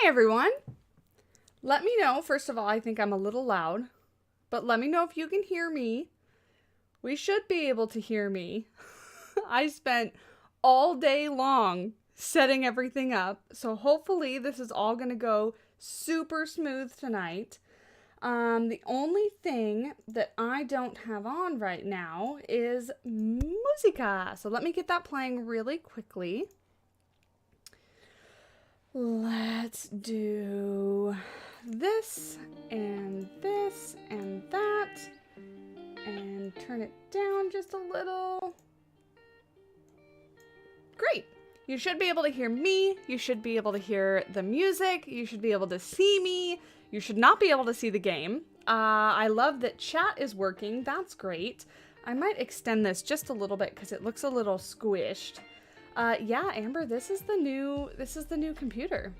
Hi everyone. Let me know, first of all, I think I'm a little loud, but let me know if you can hear me. We should be able to hear me. I spent all day long setting everything up, so hopefully this is all going to go super smooth tonight. The only thing that I don't have on right now is musica, so let me get that playing really quickly. Let's do this and that, and turn it down just a little. Great. You should be able to hear me. You should be able to hear the music. You should be able to see me. You should not be able to see the game. I love that chat is working. That's great. I might extend this just a little bit because it looks a little squished. Yeah, Amber, this is the new computer.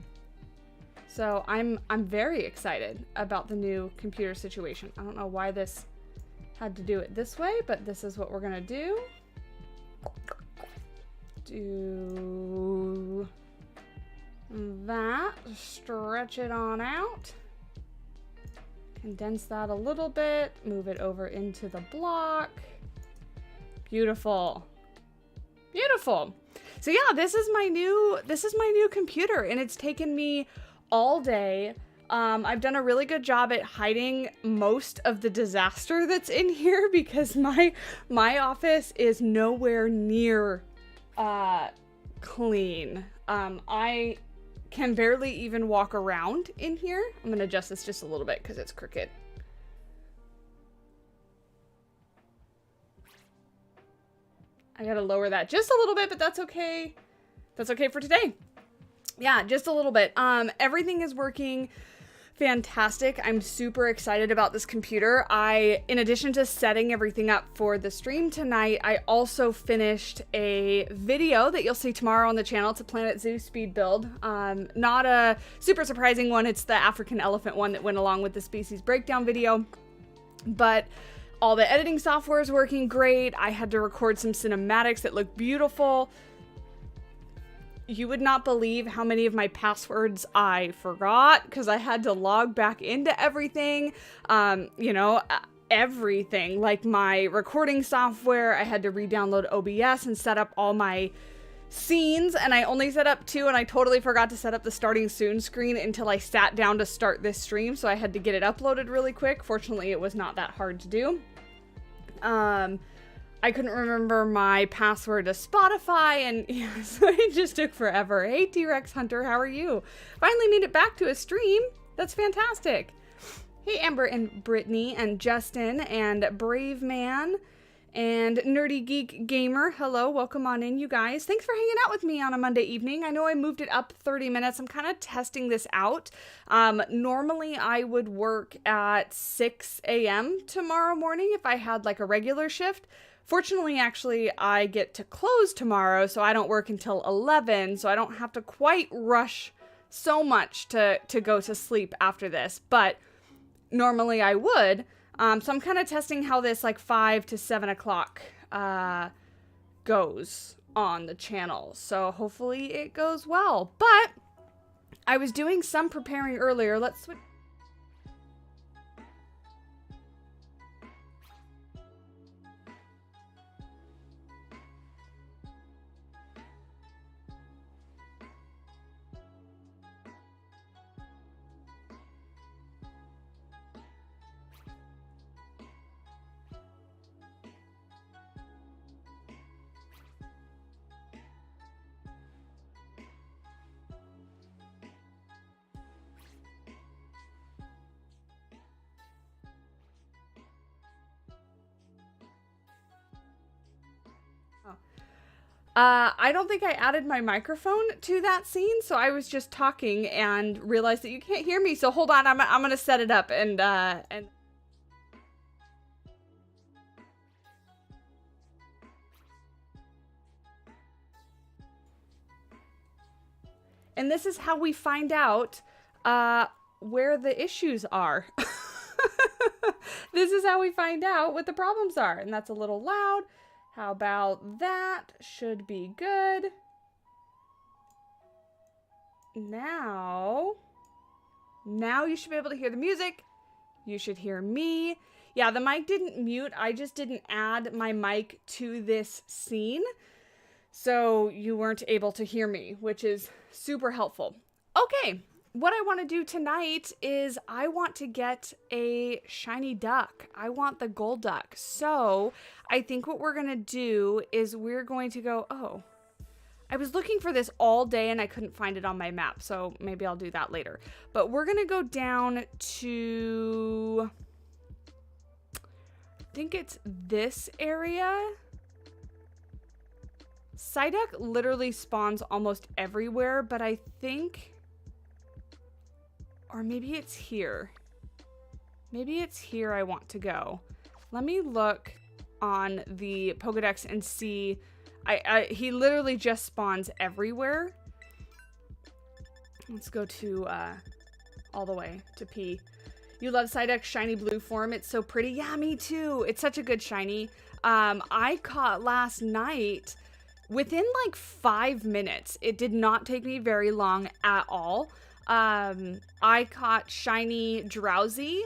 So I'm very excited about the new computer situation. I don't know why this had to do it this way, but this is what we're gonna do. Do that, stretch it on out, condense that a little bit, move it over into the block. Beautiful. Beautiful. So yeah, this is my new computer, and it's taken me all day. I've done a really good job at hiding most of the disaster that's in here because my office is nowhere near clean. I can barely even walk around in here. I'm gonna adjust this just a little bit because it's crooked. I gotta lower that just a little bit, but that's okay. That's okay for today. Yeah, just a little bit. Everything is working fantastic. I'm super excited about this computer. In addition to setting everything up for the stream tonight, I also finished a video that you'll see tomorrow on the channel. It's a Planet Zoo speed build. Not a super surprising one. It's the African elephant one that went along with the species breakdown video. But all the editing software is working great. I had to record some cinematics that look beautiful. You would not believe how many of my passwords I forgot because I had to log back into everything. You know, everything. Like my recording software, I had to re-download OBS and set up all my scenes, and I only set up 2, and I totally forgot to set up the starting soon screen until I sat down to start this stream, so I had to get it uploaded really quick. Fortunately, it was not that hard to do. I couldn't remember my password to Spotify, and yeah, so it just took forever. Hey, T-Rex Hunter, how are you? Finally made it back to a stream. That's fantastic. Hey, Amber and Brittany and Justin and Brave Man and Nerdy Geek Gamer. Hello, welcome on in, you guys. Thanks for hanging out with me on a Monday evening. I know I moved it up 30 minutes. I'm kind of testing this out. Normally, I would work at 6 a.m. tomorrow morning if I had like a regular shift. Fortunately, actually, I get to close tomorrow, so I don't work until 11, so I don't have to quite rush so much to go to sleep after this, but normally I would. So I'm kind of testing how this like 5 to 7 o'clock goes on the channel, so hopefully it goes well. But I was doing some preparing earlier. Let's switch. I don't think I added my microphone to that scene, so I was just talking and realized that you can't hear me. So hold on, I'm gonna set it up and this is how we find out where the issues are. This is how we find out what the problems are, and that's a little loud. How about that? Should be good. Now, Now you should be able to hear the music. You should hear me. Yeah, the mic didn't mute. I just didn't add my mic to this scene. So you weren't able to hear me, which is super helpful. Okay, what I want to do tonight is I want to get a shiny duck. I want the gold duck. So I think what we're going to do is we're going to go, oh, I was looking for this all day and I couldn't find it on my map. So maybe I'll do that later. But we're going to go down to, I think it's this area. Psyduck literally spawns almost everywhere, but I think, or maybe it's here. Maybe it's here I want to go. Let me look on the Pokedex and see. He literally just spawns everywhere. Let's go to, all the way to P. You love Psyduck's shiny blue form. It's so pretty. Yeah, me too. It's such a good shiny. I caught last night within like 5 minutes. It did not take me very long at all. I caught shiny Drowsy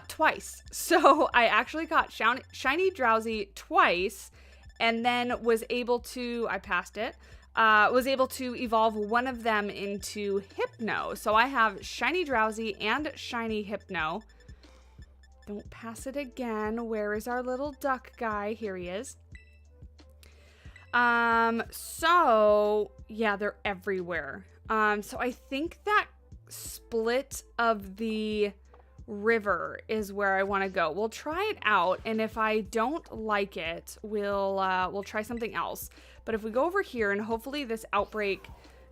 twice. So I actually caught shiny Drowsy twice and then was able to, I passed it, was able to evolve one of them into Hypno. So I have shiny Drowsy and shiny Hypno. Don't pass it again. Where is our little duck guy? Here he is. So yeah, they're everywhere. So I think that split of the river is where I want to go. We'll try it out, and if I don't like it, we'll try something else. But if we go over here, and hopefully this outbreak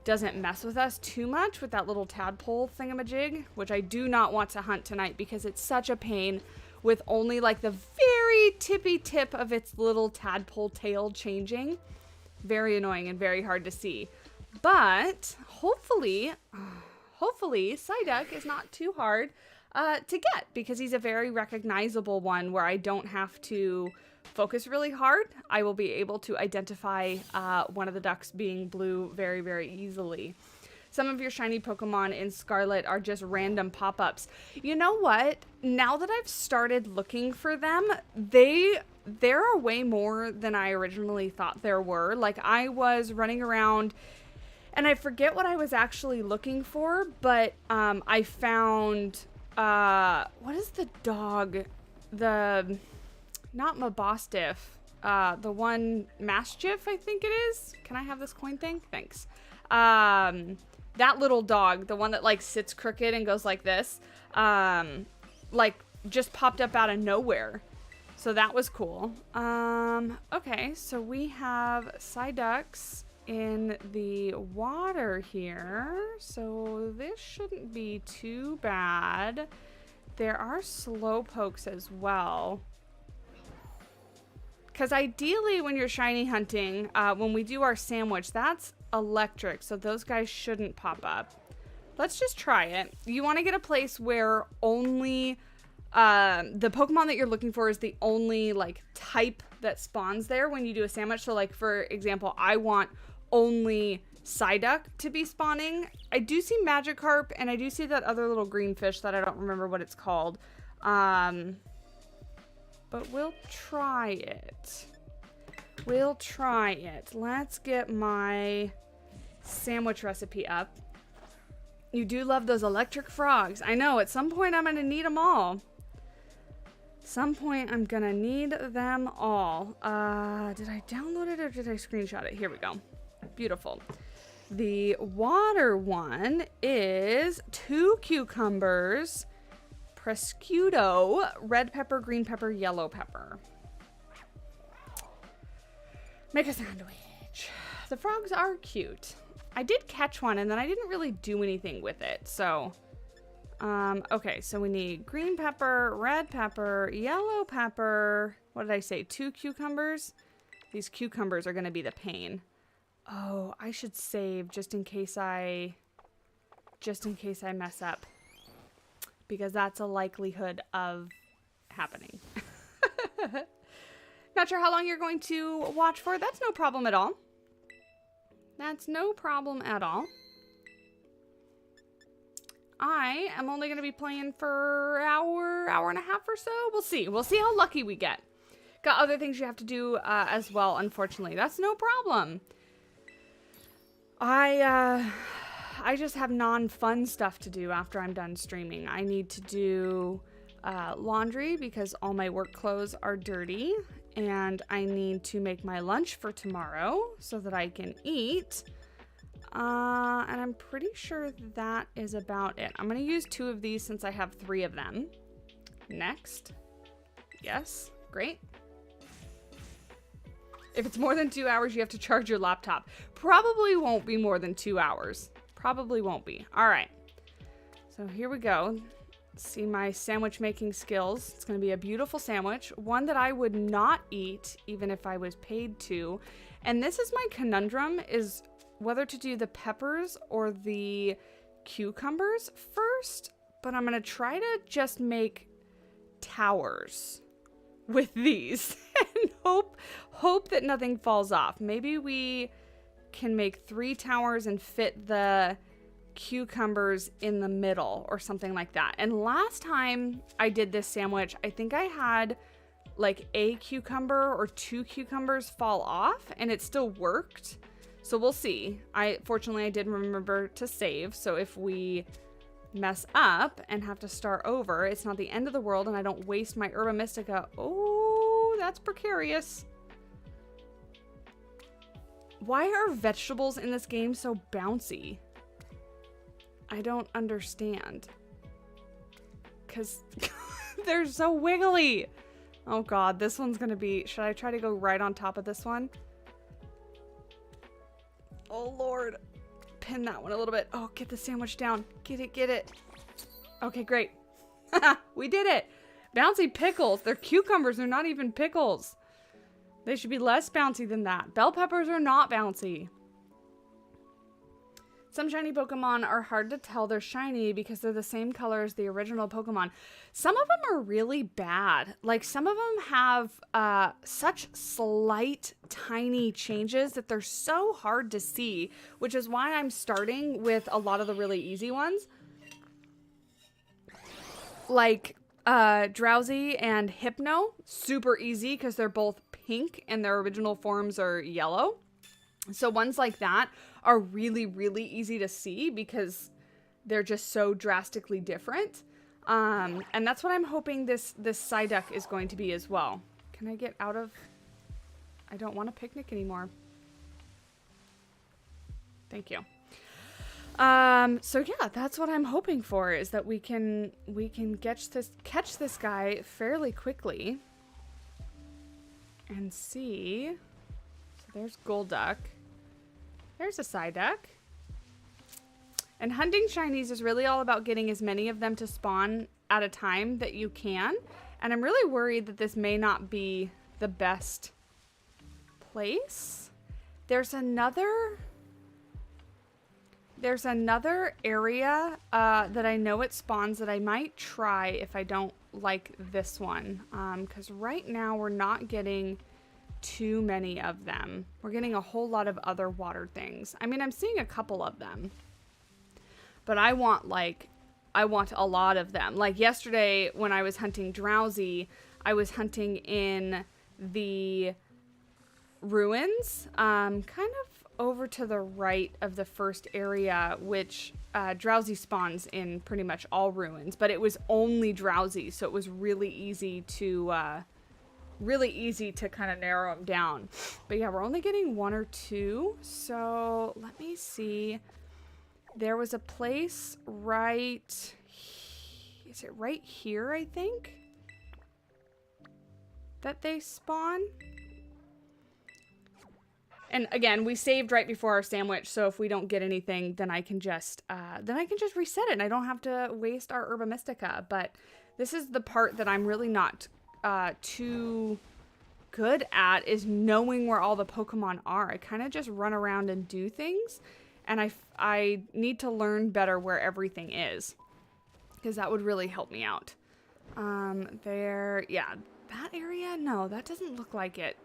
doesn't mess with us too much with that little tadpole thingamajig, which I do not want to hunt tonight because it's such a pain with only like the very tippy tip of its little tadpole tail changing. Very annoying and very hard to see. But hopefully Psyduck is not too hard to get, because he's a very recognizable one where I don't have to focus really hard. I will be able to identify one of the ducks being blue very, very easily. Some of your shiny Pokemon in Scarlet are just random pop-ups. You know what? Now that I've started looking for them, there are way more than I originally thought there were. Like, I was running around and I forget what I was actually looking for, but I found, what is the dog? Not Mabostiff, the one Mastiff, I think it is. Can I have this coin thing? Thanks. That little dog, the one that like sits crooked and goes like this, like just popped up out of nowhere. So that was cool. Okay, so we have Psyducks in the water here. So this shouldn't be too bad. There are Slowpokes as well. Because ideally when you're shiny hunting, when we do our sandwich, that's electric. So those guys shouldn't pop up. Let's just try it. You want to get a place where only the Pokemon that you're looking for is the only like type that spawns there when you do a sandwich. So like, for example, I want only Psyduck to be spawning. I do see Magikarp and I do see that other little green fish that I don't remember what it's called. But we'll try it. We'll try it. Let's get my sandwich recipe up. You do love those electric frogs. I know, at some point I'm going to need them all. Some point I'm going to need them all. Did I download it or did I screenshot it? Here we go. Beautiful. The water one is 2 cucumbers, prosciutto, red pepper, green pepper, yellow pepper. Make a sandwich. The frogs are cute. I did catch one and then I didn't really do anything with it. So, okay, so we need green pepper, red pepper, yellow pepper. What did I say? 2 cucumbers? These cucumbers are going to be the pain. Oh, I should save just in case I mess up, because that's a likelihood of happening. Not sure how long you're going to watch for. That's no problem at all. That's no problem at all. I am only going to be playing for hour and a half or so. We'll see. We'll see how lucky we get. Got other things you have to do as well, unfortunately. That's no problem. I just have non-fun stuff to do after I'm done streaming. I need to do laundry because all my work clothes are dirty. And I need to make my lunch for tomorrow so that I can eat. And I'm pretty sure that is about it. I'm going to use 2 of these since I have 3 of them. Next. Yes. Great. If it's more than 2 hours, you have to charge your laptop. Probably won't be more than 2 hours. Probably won't be. All right. So here we go. See my sandwich making skills. It's going to be a beautiful sandwich. One that I would not eat even if I was paid to. And this is my conundrum, is whether to do the peppers or the cucumbers first. But I'm going to try to just make towers with these and hope that nothing falls off. Maybe we can make 3 towers and fit the cucumbers in the middle or something like that. And last time I did this sandwich, I think I had like a cucumber or 2 cucumbers fall off and it still worked. So we'll see. Fortunately I did remember to save, so if we mess up and have to start over, it's not the end of the world and I don't waste my Herba Mystica. Oh, that's precarious. Why are vegetables in this game so bouncy? I don't understand. Because they're so wiggly. Oh god, this one's gonna be... Should I try to go right on top of this one? Oh lord. Pin that one a little bit. Oh, get the sandwich down. Get it, get it. Okay, great. We did it. Bouncy pickles. They're cucumbers. They're not even pickles. They should be less bouncy than that. Bell peppers are not bouncy. Some shiny Pokemon are hard to tell they're shiny because they're the same color as the original Pokemon. Some of them are really bad. Like, some of them have such slight, tiny changes that they're so hard to see, which is why I'm starting with a lot of the really easy ones. Like, Drowsy and Hypno, super easy because they're both pink and their original forms are yellow. So ones like that are really, really easy to see because they're just so drastically different. And that's what I'm hoping this Psyduck is going to be as well. Can I get out of... I don't want a picnic anymore. Thank you. So yeah, that's what I'm hoping for, is that we can catch this guy fairly quickly. And see... So there's Golduck. There's a Psyduck. And hunting shinies is really all about getting as many of them to spawn at a time that you can. And I'm really worried that this may not be the best place. There's another area that I know it spawns that I might try if I don't like this one. Because right now we're not getting too many of them. We're getting a whole lot of other water things. I mean, I'm seeing a couple of them. But I want a lot of them. Like yesterday when I was hunting Drowsy, I was hunting in the ruins, kind of over to the right of the first area, which Drowsy spawns in pretty much all ruins, but it was only Drowsy, so it was really easy to kind of narrow them down. But yeah, we're only getting 1 or 2, so let me see. There was a place right... Is it right here, I think? That they spawn? And again, we saved right before our sandwich, so if we don't get anything, then I can just reset it, and I don't have to waste our Herba Mystica. But this is the part that I'm really not too good at, is knowing where all the Pokemon are. I kind of just run around and do things, and I need to learn better where everything is, because that would really help me out. Yeah, that area? No, that doesn't look like it.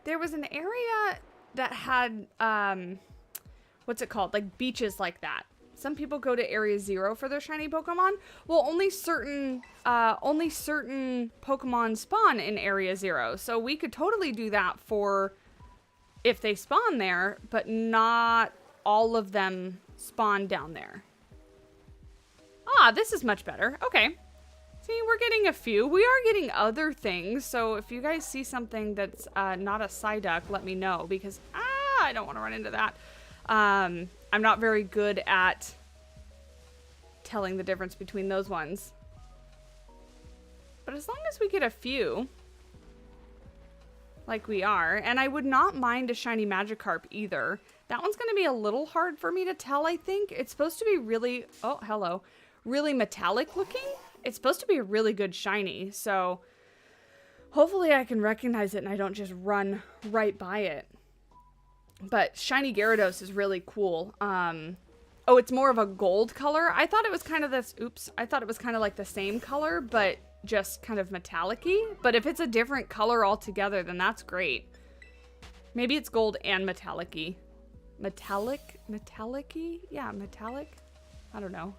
There was an area that had, what's it called? Like beaches like that. Some people go to Area 0 for their shiny Pokemon. Well, only certain Pokemon spawn in Area 0. So we could totally do that for if they spawn there, but not all of them spawn down there. Ah, this is much better. Okay. See, we're getting a few. We are getting other things. So if you guys see something that's not a Psyduck, let me know, because I don't want to run into that. I'm not very good at telling the difference between those ones. But as long as we get a few, like we are, and I would not mind a shiny Magikarp either. That one's going to be a little hard for me to tell, I think. It's supposed to be really, oh, hello, really metallic looking. It's supposed to be a really good shiny, so hopefully I can recognize it and I don't just run right by it. But shiny Gyarados is really cool. Oh, it's more of a gold color. I thought it was kind of this, oops, I thought it was kind of like the same color, but just kind of metallic-y. But if it's a different color altogether, then that's great. Maybe it's gold and metallic-y. Metallic-y? Yeah, metallic? I don't know.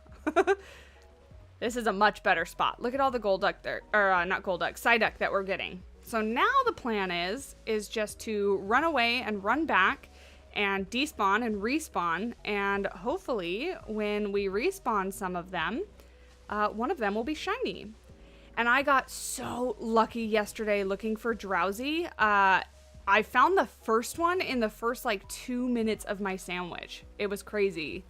This is a much better spot. Look at all the Golduck there, or not Golduck, Psyduck that we're getting. So now the plan is just to run away and run back and despawn and respawn, and hopefully when we respawn some of them, one of them will be shiny. And I got so lucky yesterday looking for Drowsy. I found the first one in the first like 2 minutes of my sandwich. It was crazy.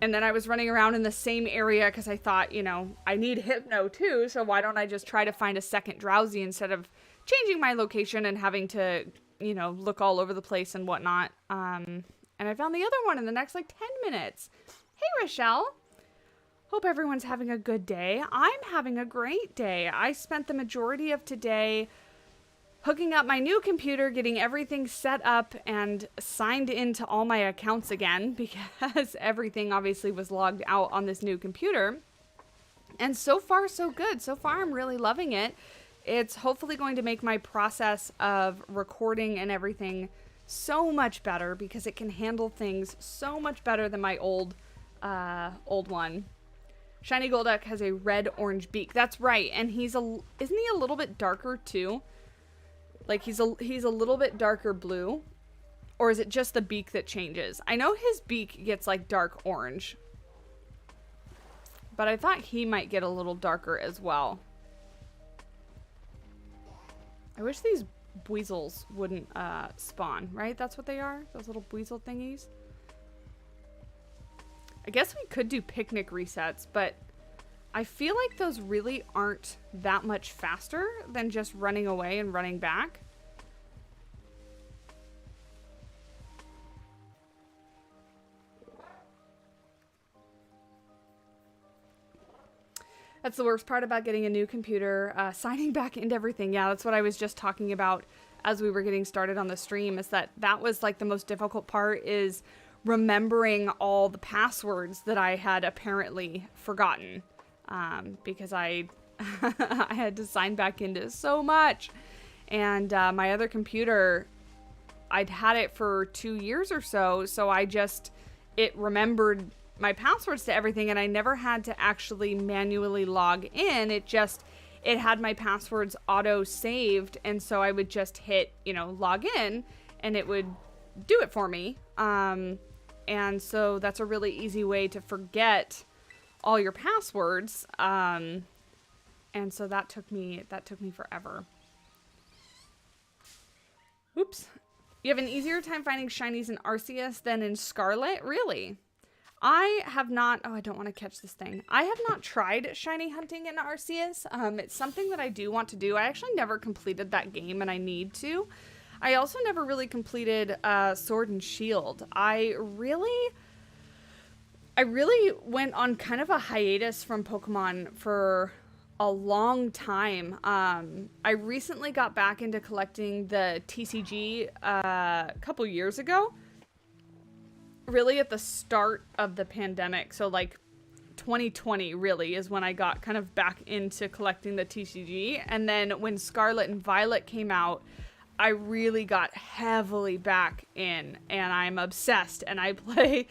And then I was running around in the same area because I thought, you know, I need Hypno too, so why don't I just try to find a second Drowsy instead of changing my location and having to, you know, look all over the place and whatnot. And I found the other one in the next like 10 minutes. Hey, Rochelle. Hope everyone's having a good day. I'm having a great day. I spent the majority of today hooking up my new computer, getting everything set up and signed into all my accounts again because everything obviously was logged out on this new computer. And so far, so good. So far, I'm really loving it. It's hopefully going to make my process of recording and everything so much better because it can handle things so much better than my old one. Shiny Golduck has a red-orange beak. That's right. And isn't he a little bit darker too? Like he's a little bit darker blue, or is it just the beak that changes? I know his beak gets like dark orange, but I thought he might get a little darker as well. I wish these Buizels wouldn't spawn, right? That's what they are, those little Buizel thingies. I guess we could do picnic resets, but I feel like those really aren't that much faster than just running away and running back. That's the worst part about getting a new computer, signing back into everything. Yeah, that's what I was just talking about as we were getting started on the stream, is that was like the most difficult part, is remembering all the passwords that I had apparently forgotten. Because I had to sign back into so much. And my other computer, I'd had it for 2 years or so, so it remembered my passwords to everything, and I never had to actually manually log in. It had my passwords auto saved, and so I would just hit, you know, log in, and it would do it for me. And so that's a really easy way to forget all your passwords, and so that took me forever. Oops. You have an easier time finding shinies in Arceus than in Scarlet? Really? I have not, oh, I don't want to catch this thing. I have not tried shiny hunting in Arceus. It's something that I do want to do. I actually never completed that game, and I need to. I also never really completed Sword and Shield. I really went on kind of a hiatus from Pokemon for a long time. I recently got back into collecting the TCG a couple years ago. Really at the start of the pandemic. So like 2020 really is when I got kind of back into collecting the TCG. And then when Scarlet and Violet came out, I really got heavily back in, and I'm obsessed, and I play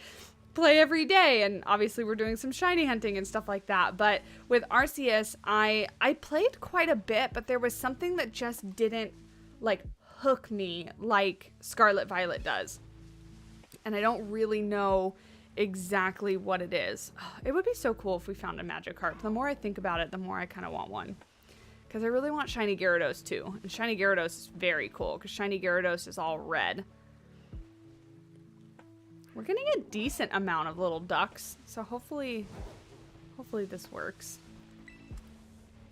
play every day, and obviously we're doing some shiny hunting and stuff like that. But with Arceus, I played quite a bit, but there was something that just didn't like hook me like Scarlet Violet does. And I don't really know exactly what it is. It would be so cool if we found a Magikarp. The more I think about it, the more I kind of want one. Because I really want Shiny Gyarados too. And Shiny Gyarados is very cool because Shiny Gyarados is all red. We're getting a decent amount of little ducks. So hopefully this works.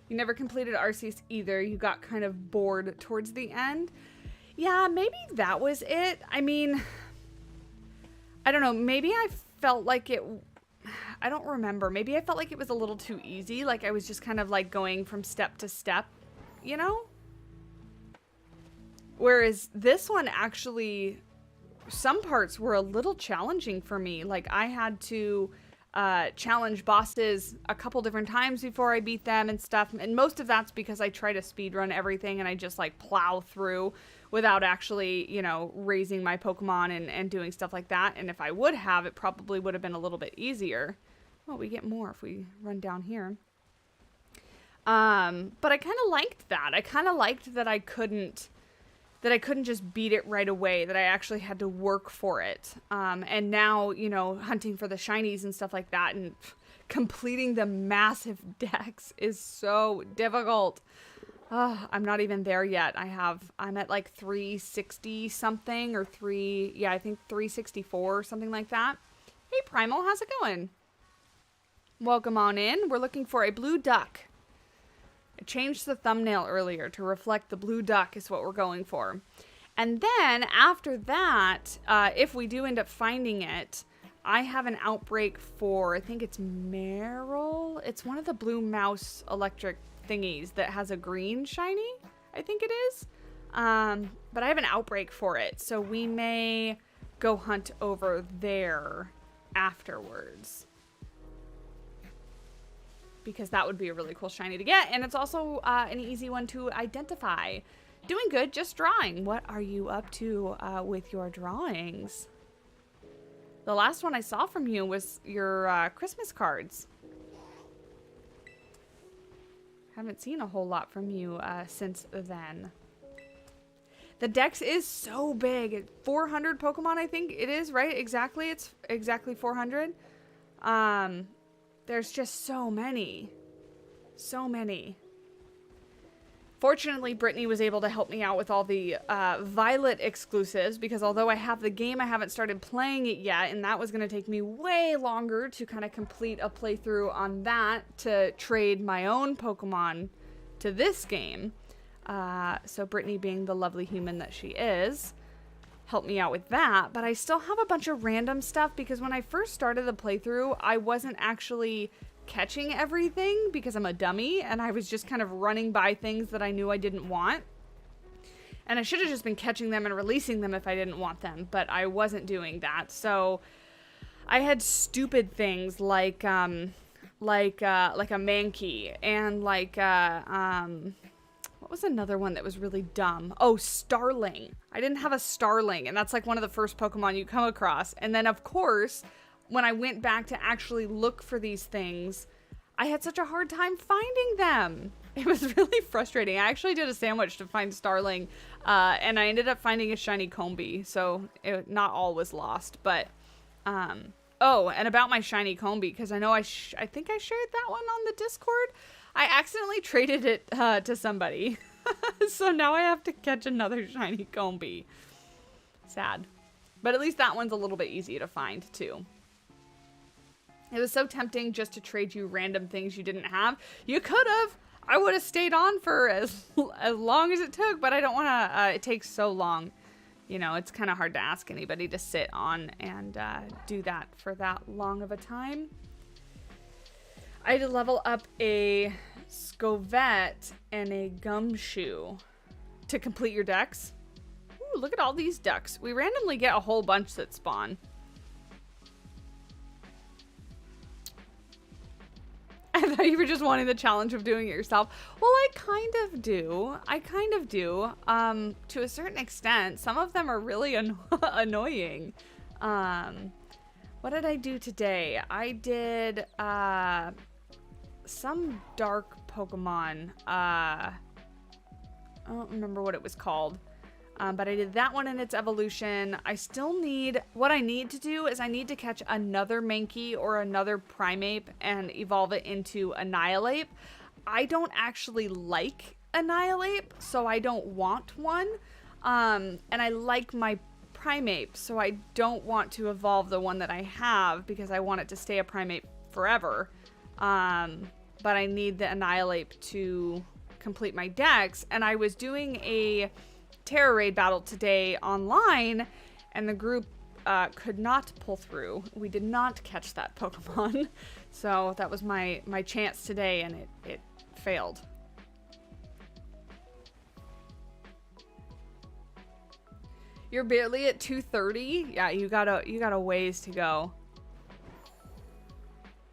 You never completed Arceus either. You got kind of bored towards the end. Yeah, maybe that was it. I mean, I don't know. Maybe I felt like it... I don't remember. Maybe I felt like it was a little too easy. Like I was just kind of like going from step to step, you know? Whereas this one actually, some parts were a little challenging for me. Like I had to challenge bosses a couple different times before I beat them and stuff. And most of that's because I try to speedrun everything and I just like plow through without actually, you know, raising my Pokemon and doing stuff like that. And if I would have, it probably would have been a little bit easier. Well, we get more if we run down here. But I kind of liked that. I kind of liked that I couldn't just beat it right away, that I actually had to work for it. And now, you know, hunting for the shinies and stuff like that and completing the massive decks is so difficult. I'm not even there yet. I'm at like 360 something or I think 364 or something like that. Hey Primal, how's it going? Welcome on in. We're looking for a blue duck. I changed the thumbnail earlier to reflect the blue duck is what we're going for. And then after that, if we do end up finding it, I have an outbreak for, I think it's Meryl. It's one of the blue mouse electric thingies that has a green shiny, I think it is. But I have an outbreak for it, so we may go hunt over there afterwards. Because that would be a really cool shiny to get, and it's also an easy one to identify. Doing good, just drawing. What are you up to with your drawings? The last one I saw from you was your Christmas cards. Haven't seen a whole lot from you since then. The dex is so big. 400 Pokemon, I think it is, right? Exactly, it's exactly 400. There's just so many. So many. Fortunately, Brittany was able to help me out with all the Violet exclusives, because although I have the game, I haven't started playing it yet, and that was going to take me way longer to kind of complete a playthrough on that to trade my own Pokemon to this game. So Brittany, being the lovely human that she is, helped me out with that, but I still have a bunch of random stuff because when I first started the playthrough, I wasn't actually catching everything because I'm a dummy and I was just kind of running by things that I knew I didn't want. And I should have just been catching them and releasing them if I didn't want them, but I wasn't doing that. So I had stupid things like a Mankey and what was another one that was really dumb? Oh, Starling. I didn't have a Starling, and that's like one of the first Pokemon you come across. And then, of course, when I went back to actually look for these things, I had such a hard time finding them. It was really frustrating. I actually did a sandwich to find Starling, and I ended up finding a shiny Combee, so not all was lost. But, oh, and about my shiny Combee, because I know I think I shared that one on the Discord. I accidentally traded it to somebody. So now I have to catch another shiny Combee. Sad. But at least that one's a little bit easy to find, too. It was so tempting just to trade you random things you didn't have. You could have. I would have stayed on for as long as it took, but I don't want to. It takes so long. You know, it's kind of hard to ask anybody to sit on and do that for that long of a time. I had to level up a Scovette and a Gumshoe to complete your decks. Ooh, look at all these ducks. We randomly get a whole bunch that spawn. I thought you were just wanting the challenge of doing it yourself. Well, I kind of do. To a certain extent. Some of them are really annoying. What did I do today? I did some dark Pokemon. I don't remember what it was called. But I did that one in its evolution. I still need, what I need to do is I need to catch another Mankey or another Primeape and evolve it into Annihilate. I don't actually like Annihilate, so I don't want one. And I like my Primeape, so I don't want to evolve the one that I have because I want it to stay a Primeape forever. But I need the Annihilate to complete my dex. And I was doing a Terra Raid battle today online, and the group could not pull through. We did not catch that Pokemon. So that was my chance today, and it failed. You're barely at 230? Yeah, you got a ways to go.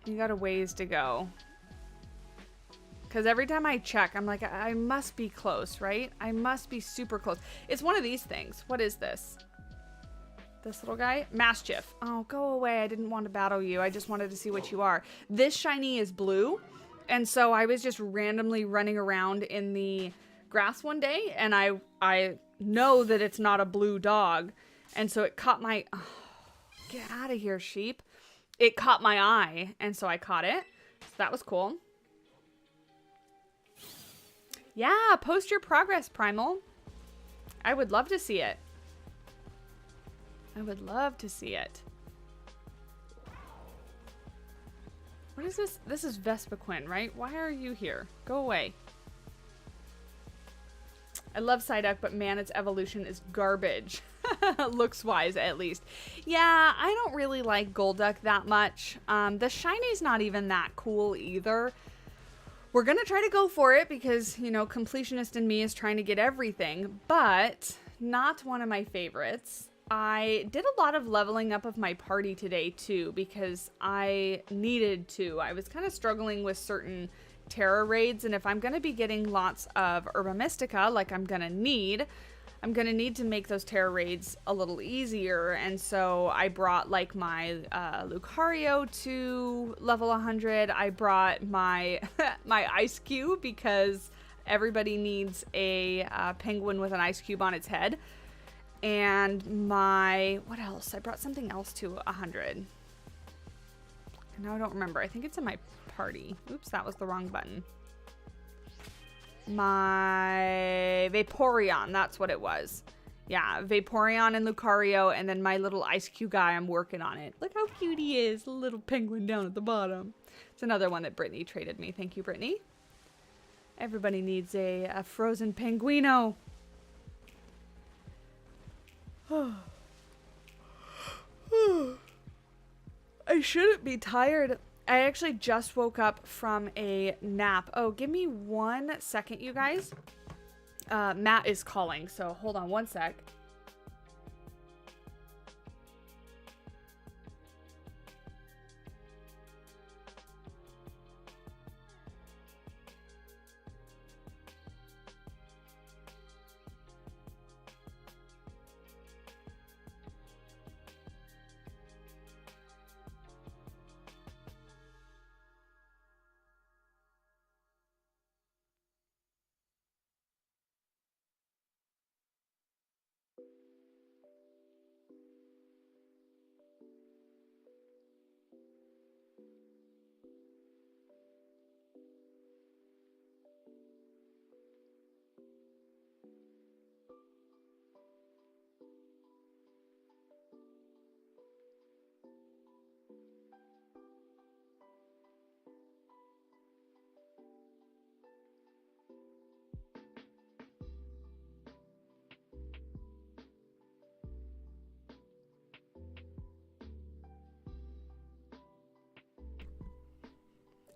You got a ways to go. Because every time I check, I'm like, I must be close, right? I must be super close. It's one of these things. What is this? This little guy? Mischief. Oh, go away. I didn't want to battle you. I just wanted to see what you are. This shiny is blue. And so I was just randomly running around in the grass one day. And I know that it's not a blue dog. And so it caught my... Oh, get out of here, sheep. It caught my eye. And so I caught it. So that was cool. Yeah, post your progress, Primal. I would love to see it. I would love to see it. What is this? This is Vespiquen, right? Why are you here? Go away. I love Psyduck, but man, its evolution is garbage. Looks-wise, at least. Yeah, I don't really like Golduck that much. The shiny's not even that cool either. We're going to try to go for it because, you know, completionist in me is trying to get everything, but not one of my favorites. I did a lot of leveling up of my party today, too, because I needed to. I was kind of struggling with certain Terra raids, and if I'm going to be getting lots of Herba Mystica, like I'm going to need to make those Terra raids a little easier, and so I brought like my Lucario to level 100. I brought my my Ice Cube because everybody needs a penguin with an ice cube on its head. And my, what else? I brought something else to 100. And now I don't remember. I think it's in my party. Oops, that was the wrong button. My Vaporeon, that's what it was. Yeah, Vaporeon and Lucario, and then my little Ice Cube guy, I'm working on it. Look how cute he is, the little penguin down at the bottom. It's another one that Brittany traded me. Thank you, Brittany. Everybody needs a frozen penguino. I shouldn't be tired. I actually just woke up from a nap. Oh, give me 1 second, you guys. Matt is calling, so hold on 1 sec.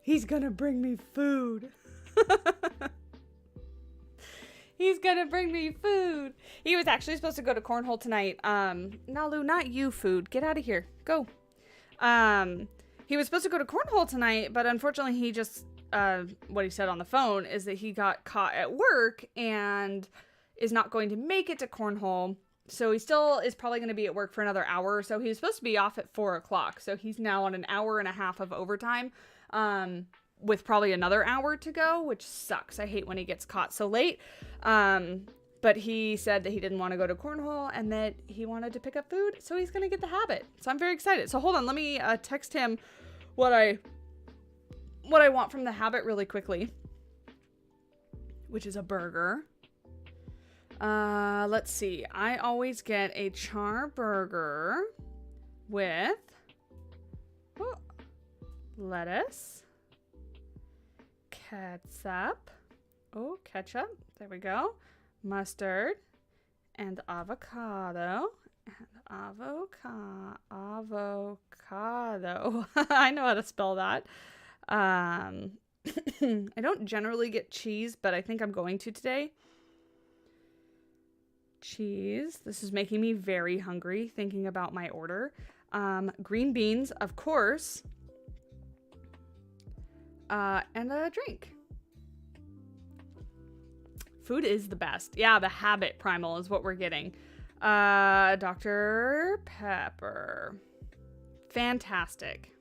He's gonna bring me food. He's gonna bring me food. He was actually supposed to go to Cornhole tonight. Nalu, not you, food. Get out of here. Go. He was supposed to go to Cornhole tonight, but unfortunately he just, what he said on the phone is that he got caught at work and is not going to make it to Cornhole. So he still is probably going to be at work for another hour or so. He was supposed to be off at 4 o'clock. So he's now on an hour and a half of overtime, with probably another hour to go, which sucks. I hate when he gets caught so late. But he said that he didn't want to go to cornhole and that he wanted to pick up food. So he's going to get the habit. So I'm very excited. So hold on. Let me text him what I want from the habit really quickly, which is a burger. Let's see. I always get a char burger with lettuce, ketchup. Oh, ketchup. There we go. Mustard and avocado. Avocado. I know how to spell that. I don't generally get cheese, but I think I'm going to today. Cheese. This is making me very hungry thinking about my order. Green beans, of course. And a drink. Food is the best. Yeah, the habit primal is what we're getting. Dr. Pepper. Fantastic.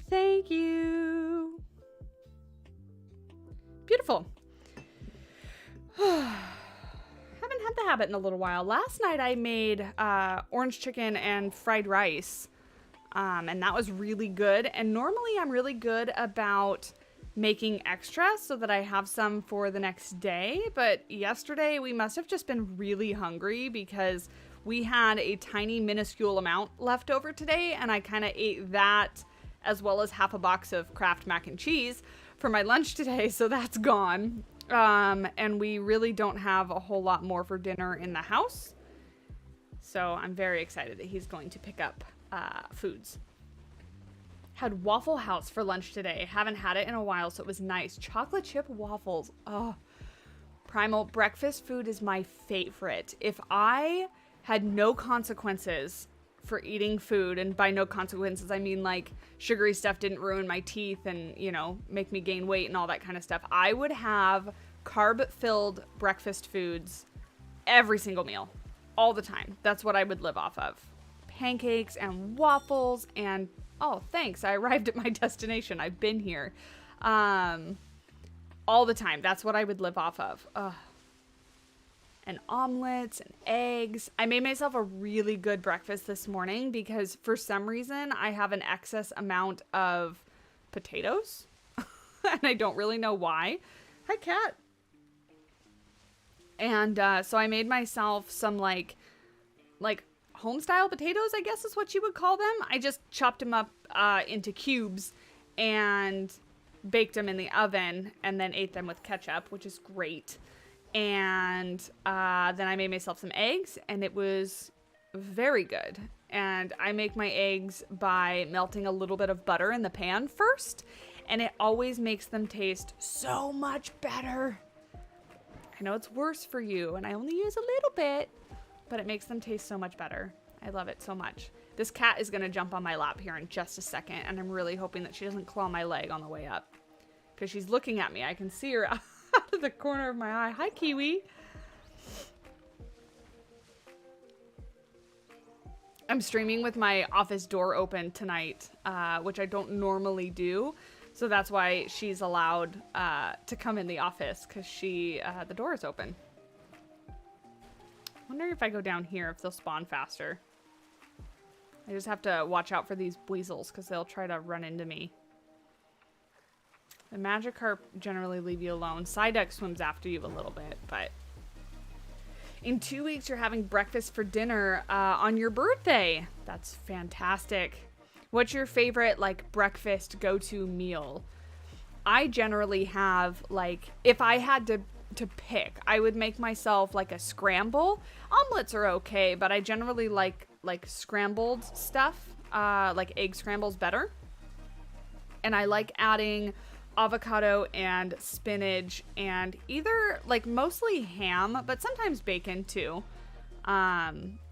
Thank you. Beautiful. Haven't had the habit in a little while. Last night I made orange chicken and fried rice. And that was really good. And normally I'm really good about making extra so that I have some for the next day. But yesterday we must have just been really hungry because we had a tiny minuscule amount left over today. And I kind of ate that as well as half a box of Kraft mac and cheese for my lunch today. So that's gone. And we really don't have a whole lot more for dinner in the house. So I'm very excited that he's going to pick up foods. Had Waffle House for lunch today. Haven't had it in a while, so it was nice. Chocolate chip waffles. Oh, primal breakfast food is my favorite. If I had no consequences for eating food, and by no consequences, I mean like sugary stuff didn't ruin my teeth and, you know, make me gain weight and all that kind of stuff, I would have carb-filled breakfast foods every single meal, all the time. That's what I would live off of. Pancakes and waffles and oh, thanks. I arrived at my destination. I've been here. All the time. That's what I would live off of. And omelets and eggs. I made myself a really good breakfast this morning because for some reason I have an excess amount of potatoes. And I don't really know why. Hi, cat. And so I made myself some like home-style potatoes, I guess is what you would call them. I just chopped them up into cubes and baked them in the oven and then ate them with ketchup, which is great. And then I made myself some eggs, and it was very good. And I make my eggs by melting a little bit of butter in the pan first, and it always makes them taste so much better. I know it's worse for you, and I only use a little bit, but it makes them taste so much better. I love it so much. This cat is going to jump on my lap here in just a second, and I'm really hoping that she doesn't claw my leg on the way up. Because she's looking at me. I can see her out of the corner of my eye. Hi, Kiwi. I'm streaming with my office door open tonight, which I don't normally do. So that's why she's allowed to come in the office, because the door is open. I wonder if I go down here if they'll spawn faster. I just have to watch out for these weasels because they'll try to run into me. The Magikarp generally leave you alone. Psyduck swims after you a little bit, but... In 2 weeks, you're having breakfast for dinner on your birthday. That's fantastic. What's your favorite, like, breakfast go-to meal? I generally have, like, if I had to pick, I would make myself like a scramble. Omelets are okay, but I generally like scrambled stuff, like egg scrambles better. And I like adding avocado and spinach and either like mostly ham, but sometimes bacon too.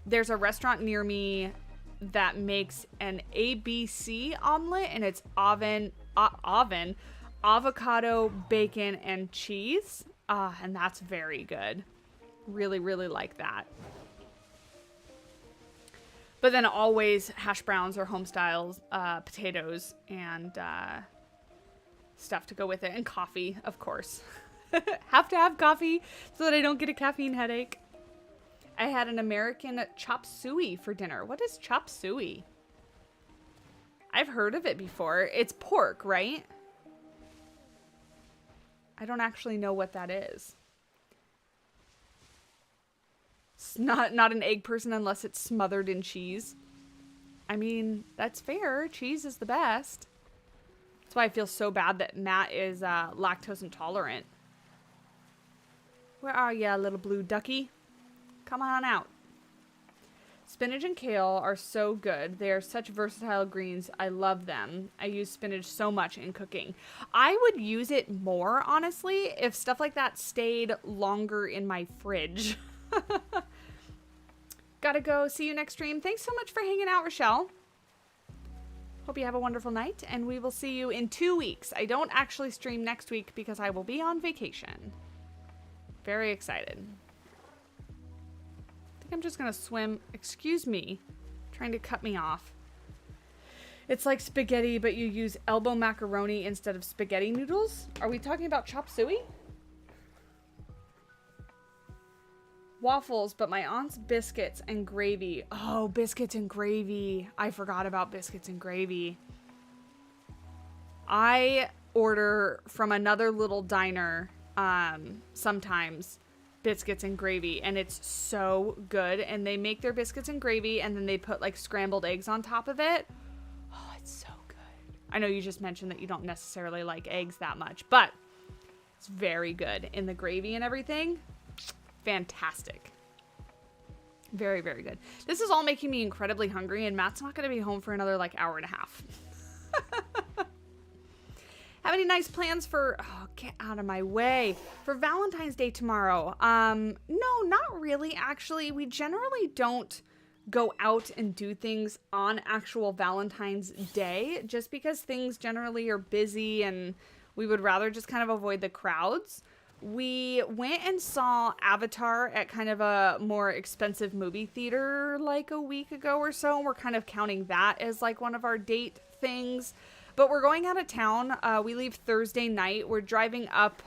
There's a restaurant near me that makes an ABC omelet, and it's avocado, bacon, and cheese. And that's very good. Really, really like that. But then always hash browns or home styles, potatoes, and stuff to go with it. And coffee, of course. Have to have coffee so that I don't get a caffeine headache. I had an American chop suey for dinner. What is chop suey? I've heard of it before. It's pork, right? I don't actually know what that is. It's not an egg person unless it's smothered in cheese. I mean, that's fair. Cheese is the best. That's why I feel so bad that Matt is lactose intolerant. Where are ya, little blue ducky? Come on out. Spinach and kale are so good. They are such versatile greens. I love them. I use spinach so much in cooking. I would use it more, honestly, if stuff like that stayed longer in my fridge. Gotta go. See you next stream. Thanks so much for hanging out, Rochelle. Hope you have a wonderful night, and we will see you in 2 weeks. I don't actually stream next week because I will be on vacation. Very excited. I think I'm just gonna swim. Excuse me. Trying to cut me off. It's like spaghetti, but you use elbow macaroni instead of spaghetti noodles. Are we talking about chop suey? Waffles, but my aunt's biscuits and gravy. Oh, biscuits and gravy. I forgot about biscuits and gravy. I order from another little diner sometimes biscuits and gravy, and it's so good. And they make their biscuits and gravy, and then they put like scrambled eggs on top of it. Oh, it's so good. I know you just mentioned that you don't necessarily like eggs that much, but it's very good in the gravy and everything. Fantastic. Very, very good. This is all making me incredibly hungry, and Matt's not going to be home for another like hour and a half. Have any nice plans for, oh, get out of my way, for Valentine's Day tomorrow? No, not really, actually. We generally don't go out and do things on actual Valentine's Day, just because things generally are busy and we would rather just kind of avoid the crowds. We went and saw Avatar at kind of a more expensive movie theater like a week ago or so. We're kind of counting that as like one of our date things. But we're going out of town. We leave Thursday night. We're driving up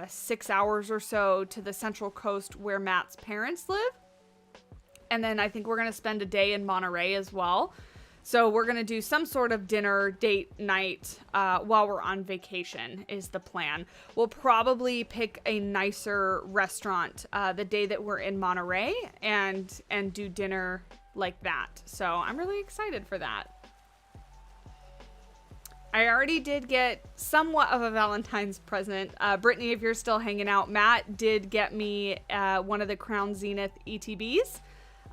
6 hours or so to the Central Coast where Matt's parents live. And then I think we're going to spend a day in Monterey as well. So we're going to do some sort of dinner date night while we're on vacation is the plan. We'll probably pick a nicer restaurant the day that we're in Monterey and do dinner like that. So I'm really excited for that. I already did get somewhat of a Valentine's present. Brittany, if you're still hanging out, Matt did get me one of the Crown Zenith ETBs.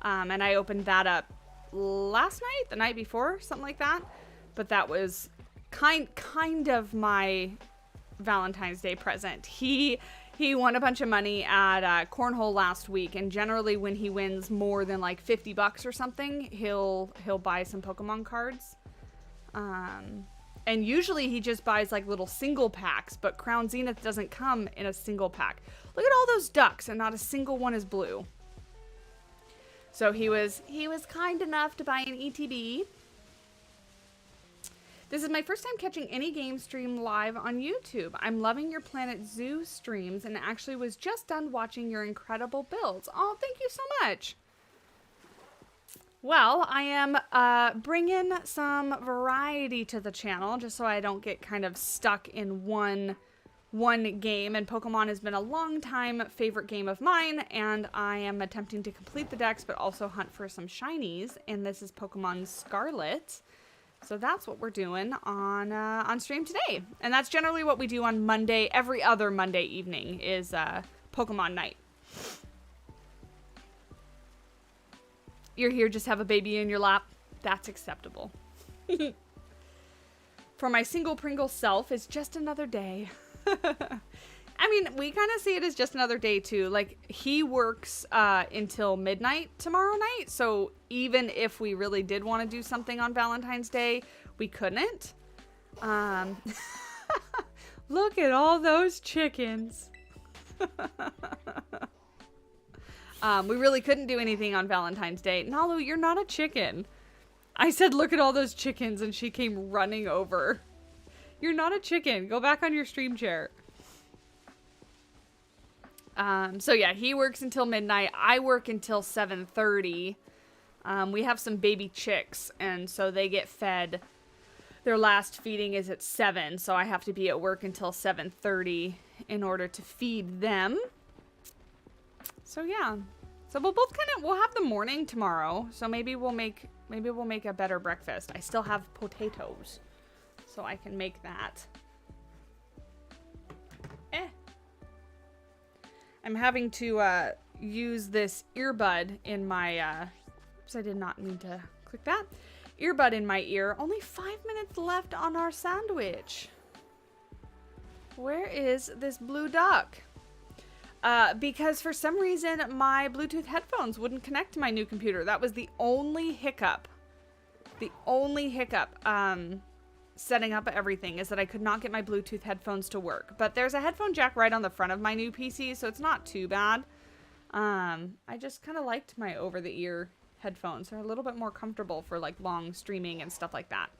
And I opened that up last night, the night before, something like that. But that was kind of my Valentine's Day present. He won a bunch of money at Cornhole last week, and generally when he wins more than like $50 or something, he'll buy some Pokemon cards. And usually he just buys like little single packs, but Crown Zenith doesn't come in a single pack. Look at all those ducks, and not a single one is blue. So he was kind enough to buy an ETB. This is my first time catching any game stream live on YouTube. I'm loving your Planet Zoo streams and actually was just done watching your incredible builds. Oh, thank you so much. Well, I am bringing some variety to the channel just so I don't get kind of stuck in one game, and Pokemon has been a long time favorite game of mine, and I am attempting to complete the decks but also hunt for some shinies, and this is Pokemon Scarlet. So that's what we're doing on stream today, and that's generally what we do on Monday. Every other Monday evening is Pokemon night. You're here, just have a baby in your lap. That's acceptable. For my single Pringle self, it's just another day. I mean, we kind of see it as just another day too. Like, he works until midnight tomorrow night, so even if we really did want to do something on Valentine's Day, we couldn't. Look at all those chickens. We really couldn't do anything on Valentine's Day. Nalu, you're not a chicken. I said, look at all those chickens, and she came running over. You're not a chicken. Go back on your stream chair. So yeah, he works until midnight. I work until 7:30. We have some baby chicks, and so they get fed. Their last feeding is at 7, so I have to be at work until 7:30 in order to feed them. So yeah. So we'll have the morning tomorrow. So maybe we'll make a better breakfast. I still have potatoes, so I can make that. I'm having to use this earbud in my, oops, I did not mean to click that. Earbud in my ear. Only 5 minutes left on our sandwich. Where is this blue duck? Because for some reason my Bluetooth headphones wouldn't connect to my new computer. That was the only hiccup. The only hiccup, setting up everything, is that I could not get my Bluetooth headphones to work. But there's a headphone jack right on the front of my new PC, so it's not too bad. I just kind of liked my over-the-ear headphones. They're a little bit more comfortable for like long streaming and stuff like that.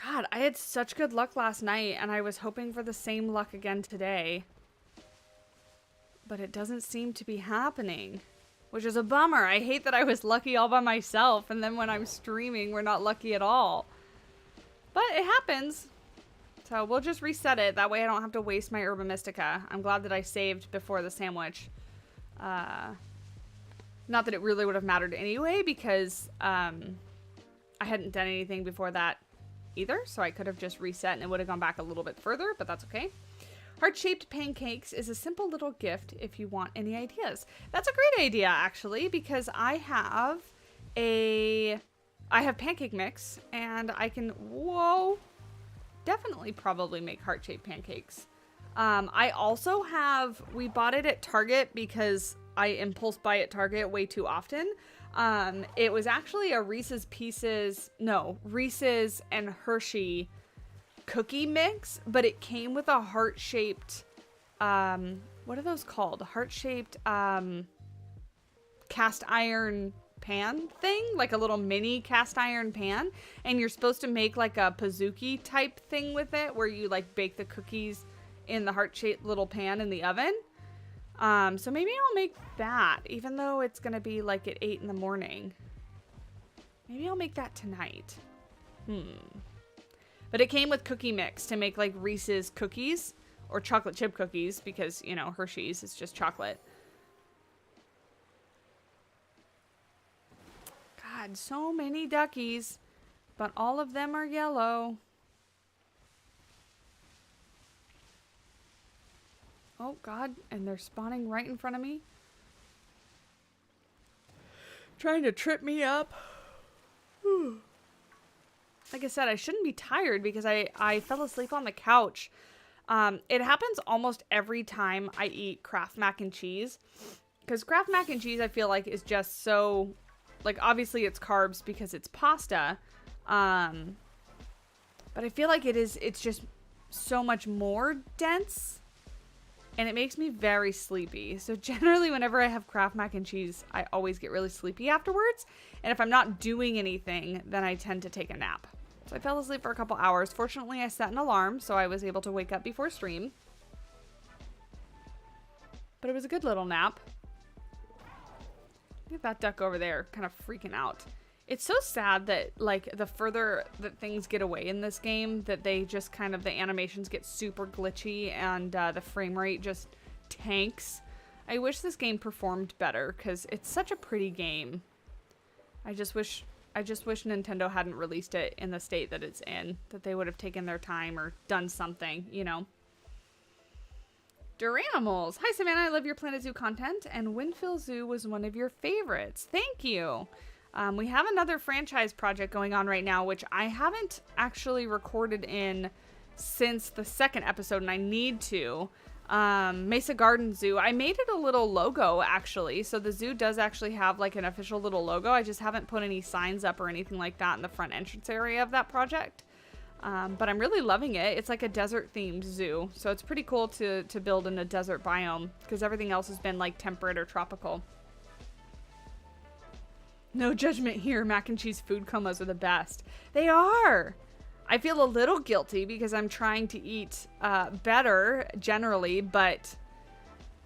God, I had such good luck last night, and I was hoping for the same luck again today. But it doesn't seem to be happening. Which is a bummer. I hate that I was lucky all by myself, and then when I'm streaming, we're not lucky at all. But it happens. So we'll just reset it. That way I don't have to waste my Herba Mystica. I'm glad that I saved before the sandwich. Not that it really would have mattered anyway, because I hadn't done anything before that either. So I could have just reset and it would have gone back a little bit further, but that's okay. Heart-shaped pancakes is a simple little gift if you want any ideas. That's a great idea, actually, because I have pancake mix, and I can, definitely probably make heart-shaped pancakes. I also have, we bought it at Target because I impulse buy at Target way too often. It was actually a Reese's and Hershey cookie mix, but it came with a heart-shaped, what are those called? Heart-shaped, cast iron pan thing, like a little mini cast iron pan, and you're supposed to make like a pizookie type thing with it, where you like bake the cookies in the heart-shaped little pan in the oven. So maybe I'll make that, even though it's gonna be like at 8 in the morning. Maybe I'll make that tonight. But it came with cookie mix to make like Reese's cookies or chocolate chip cookies, because, you know, Hershey's is just chocolate. God, so many duckies, but all of them are yellow. Oh God, and they're spawning right in front of me. Trying to trip me up. Whew. Like I said, I shouldn't be tired because I fell asleep on the couch. It happens almost every time I eat Kraft mac and cheese. Because Kraft mac and cheese, I feel like, is just so... Like, obviously it's carbs because it's pasta. But I feel like it's just so much more dense. And it makes me very sleepy. So generally, whenever I have Kraft mac and cheese, I always get really sleepy afterwards. And if I'm not doing anything, then I tend to take a nap. So I fell asleep for a couple hours. Fortunately, I set an alarm, so I was able to wake up before stream. But it was a good little nap. Look at that duck over there, kind of freaking out. It's so sad that, like, the further that things get away in this game, that they just kind of, the animations get super glitchy and the frame rate just tanks. I wish this game performed better, because it's such a pretty game. I just wish Nintendo hadn't released it in the state that it's in, that they would have taken their time or done something, you know. Duranimals. Hi, Savannah. I love your Planet Zoo content, and Winfield Zoo was one of your favorites. Thank you. We have another franchise project going on right now, which I haven't actually recorded in since the second episode, and I need to. Mesa Garden Zoo. I made it a little logo, actually. So the zoo does actually have like an official little logo. I just haven't put any signs up or anything like that in the front entrance area of that project. But I'm really loving it. It's like a desert themed zoo. So it's pretty cool to build in a desert biome because everything else has been like temperate or tropical. No judgment here. Mac and cheese food comas are the best. They are. I feel a little guilty because I'm trying to eat better generally, but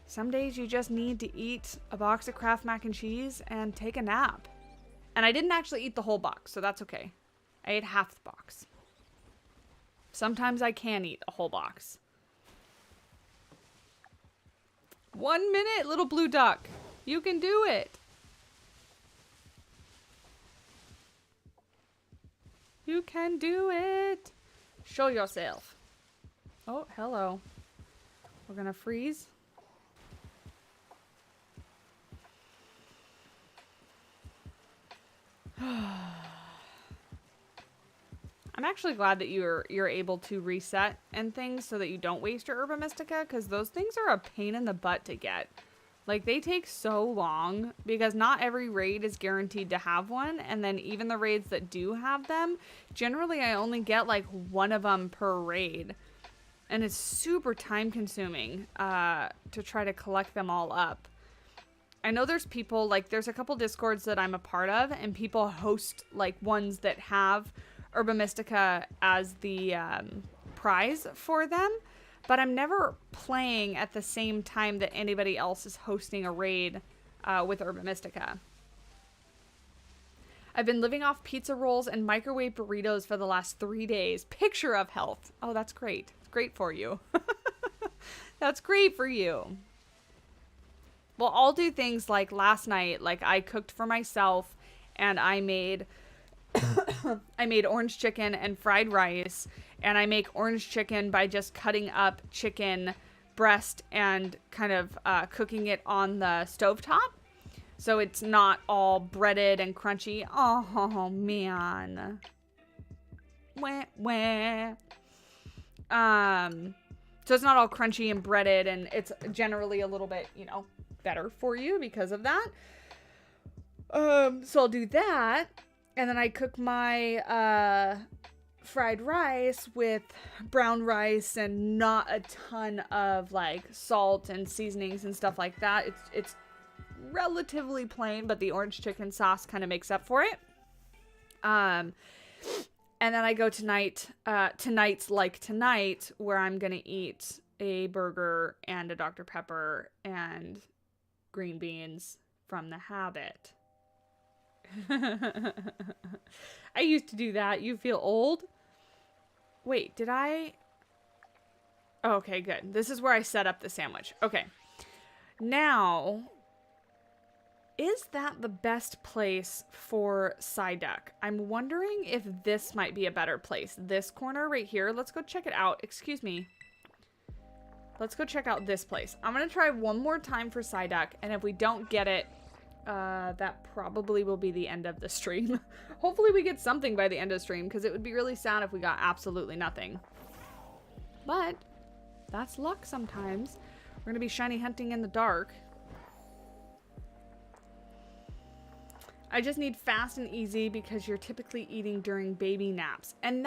some days you just need to eat a box of Kraft mac and cheese and take a nap. And I didn't actually eat the whole box, so that's okay. I ate half the box. Sometimes I can eat a whole box. 1 minute, little blue duck. You can do it. You can do it. Show yourself. Oh, hello. We're gonna freeze. I'm actually glad that you're able to reset and things so that you don't waste your Herba Mystica, because those things are a pain in the butt to get. Like, they take so long because not every raid is guaranteed to have one, and then even the raids that do have them, generally I only get like one of them per raid, and it's super time consuming to try to collect them all up. I know there's people, like, there's a couple Discords that I'm a part of, and people host like ones that have Herba Mystica as the prize for them, but I'm never playing at the same time that anybody else is hosting a raid with Herba Mystica. I've been living off pizza rolls and microwave burritos for the last 3 days. Picture of health. Oh, that's great. It's great for you. That's great for you. Well, I'll do things like last night, like I cooked for myself and I made I made orange chicken and fried rice, and I make orange chicken by just cutting up chicken breast and kind of cooking it on the stovetop. So it's not all breaded and crunchy. Oh, man. Wah, wah. So it's not all crunchy and breaded, and it's generally a little bit, you know, better for you because of that. So I'll do that. And then I cook my fried rice with brown rice and not a ton of like salt and seasonings and stuff like that. It's relatively plain, but the orange chicken sauce kind of makes up for it. And then I go tonight's like tonight, where I'm gonna eat a burger and a Dr. Pepper and green beans from the Habit. I used to do that. You feel old? Wait, did I? Oh, okay, good. This is where I set up the sandwich. Okay. Now, is that the best place for Psyduck? I'm wondering if this might be a better place. This corner right here. Let's go check it out. Excuse me. Let's go check out this place. I'm going to try one more time for Psyduck, and if we don't get it, that probably will be the end of the stream. Hopefully we get something by the end of the stream, because it would be really sad if we got absolutely nothing. But that's luck sometimes. We're going to be shiny hunting in the dark. I just need fast and easy because you're typically eating during baby naps. And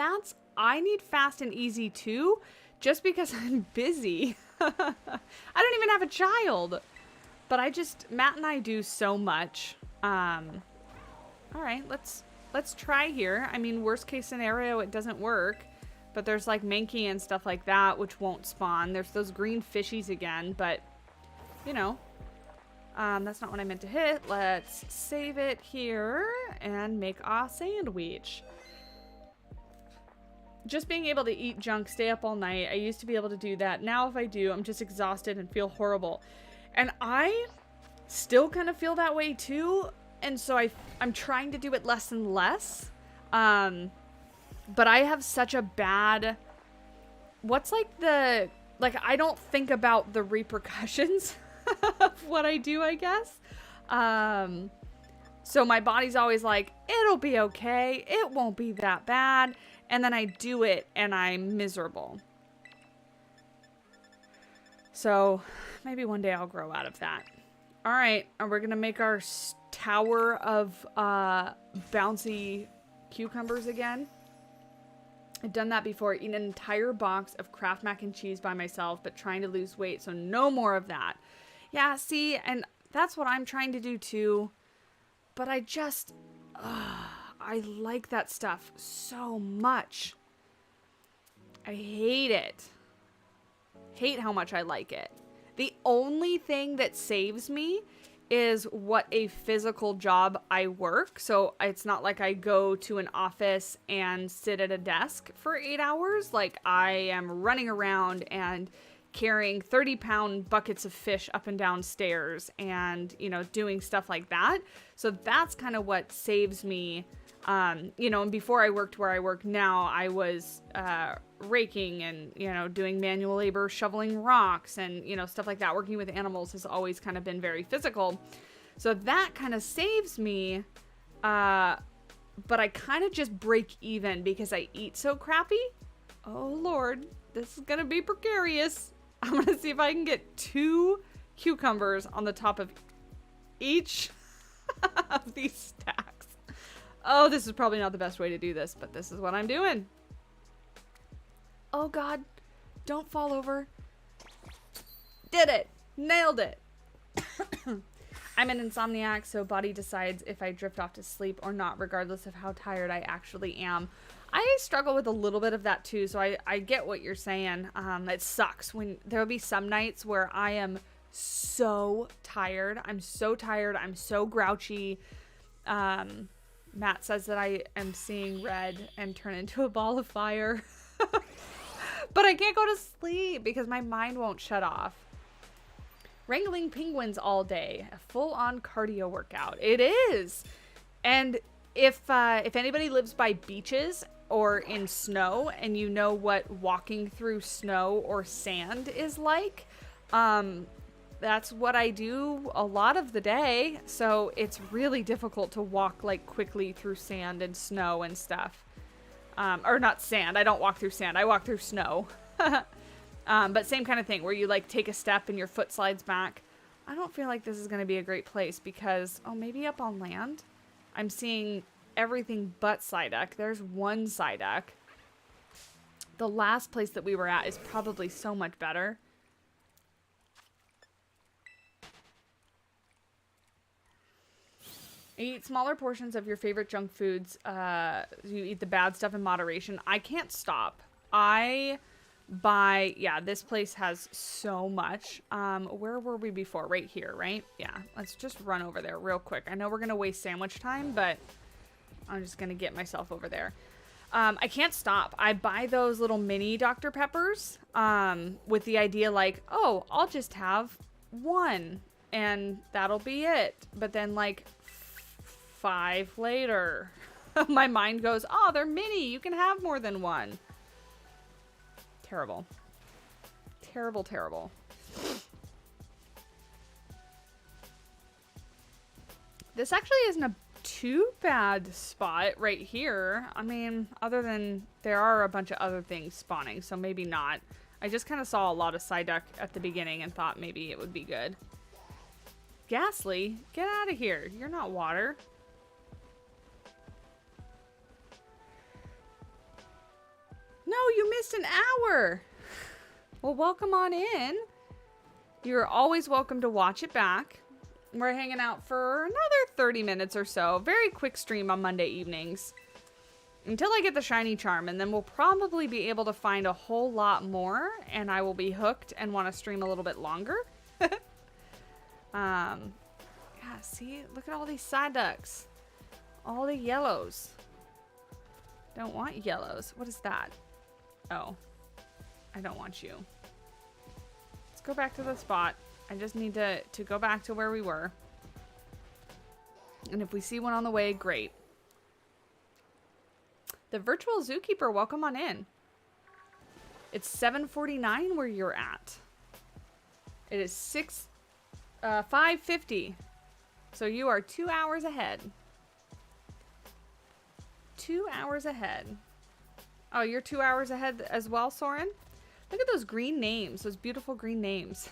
I need fast and easy too, just because I'm busy. I don't even have a child. But Matt and I do so much. All right, let's try here. I mean, worst case scenario, it doesn't work. But there's like Mankey and stuff like that, which won't spawn. There's those green fishies again, but, you know. That's not what I meant to hit. Let's save it here and make a sandwich. Just being able to eat junk, stay up all night. I used to be able to do that. Now if I do, I'm just exhausted and feel horrible. And I still kind of feel that way too. And so I'm trying to do it less and less. But I have such a bad... I don't think about the repercussions of what I do, I guess. So my body's always like, it'll be okay. It won't be that bad. And then I do it and I'm miserable. So maybe one day I'll grow out of that. All right. And we're going to make our tower of bouncy cucumbers again. I've done that before, eaten an entire box of Kraft mac and cheese by myself, but trying to lose weight, so no more of that. Yeah, see, and that's what I'm trying to do too, but I just, I like that stuff so much. I hate it. Hate how much I like it. The only thing that saves me is what a physical job I work. So it's not like I go to an office and sit at a desk for 8 hours. Like I am running around and carrying 30-pound buckets of fish up and down stairs and, you know, doing stuff like that. So that's kind of what saves me. You know, and before I worked where I work now, I was raking and, you know, doing manual labor, shoveling rocks and, you know, stuff like that. Working with animals has always kind of been very physical. So that kind of saves me. But I kind of just break even because I eat so crappy. Oh, Lord, this is going to be precarious. I'm going to see if I can get 2 cucumbers on the top of each of these stacks. Oh, this is probably not the best way to do this, but this is what I'm doing. Oh, God. Don't fall over. Did it. Nailed it. I'm an insomniac, so body decides if I drift off to sleep or not, regardless of how tired I actually am. I struggle with a little bit of that, too, so I get what you're saying. It sucks when there'll be some nights where I am so tired. I'm so tired. I'm so grouchy. Matt says that I am seeing red and turn into a ball of fire. But I can't go to sleep because my mind won't shut off. Wrangling penguins all day. A full-on cardio workout. It is. And if anybody lives by beaches or in snow and you know what walking through snow or sand is like, that's what I do a lot of the day. So it's really difficult to walk like quickly through sand and snow and stuff. Or not sand. I don't walk through sand. I walk through snow. But same kind of thing where you like take a step and your foot slides back. I don't feel like this is going to be a great place because, oh, maybe up on land. I'm seeing everything but Psyduck. There's one Psyduck. The last place that we were at is probably so much better. Eat smaller portions of your favorite junk foods. You eat the bad stuff in moderation. I can't stop. Yeah, this place has so much. Where were we before? Right here, right? Yeah, let's just run over there real quick. I know we're going to waste sandwich time, but I'm just going to get myself over there. I can't stop. I buy those little mini Dr. Peppers with the idea like, oh, I'll just have one and that'll be it. But then like 5 later, my mind goes, oh, they're mini. You can have more than one. Terrible. Terrible, terrible. This actually isn't a too bad spot right here. I mean, other than there are a bunch of other things spawning, so maybe not. I just kind of saw a lot of Psyduck at the beginning and thought maybe it would be good. Quaxly, get out of here. You're not water. No, you missed an hour. Well, welcome on in. You're always welcome to watch it back. We're hanging out for another 30 minutes or so. Very quick stream on Monday evenings. Until I get the shiny charm, and then we'll probably be able to find a whole lot more, and I will be hooked and want to stream a little bit longer. Yeah, see? Look at all these Psyducks. All the yellows. Don't want yellows. What is that? Oh, I don't want you. Let's go back to the spot. I just need to go back to where we were. And if we see one on the way, great. The virtual zookeeper, welcome on in. It's 7:49 where you're at. It is 5:50. So you are 2 hours ahead. 2 hours ahead. Oh, you're 2 hours ahead as well, Soren? Look at those green names. Those beautiful green names.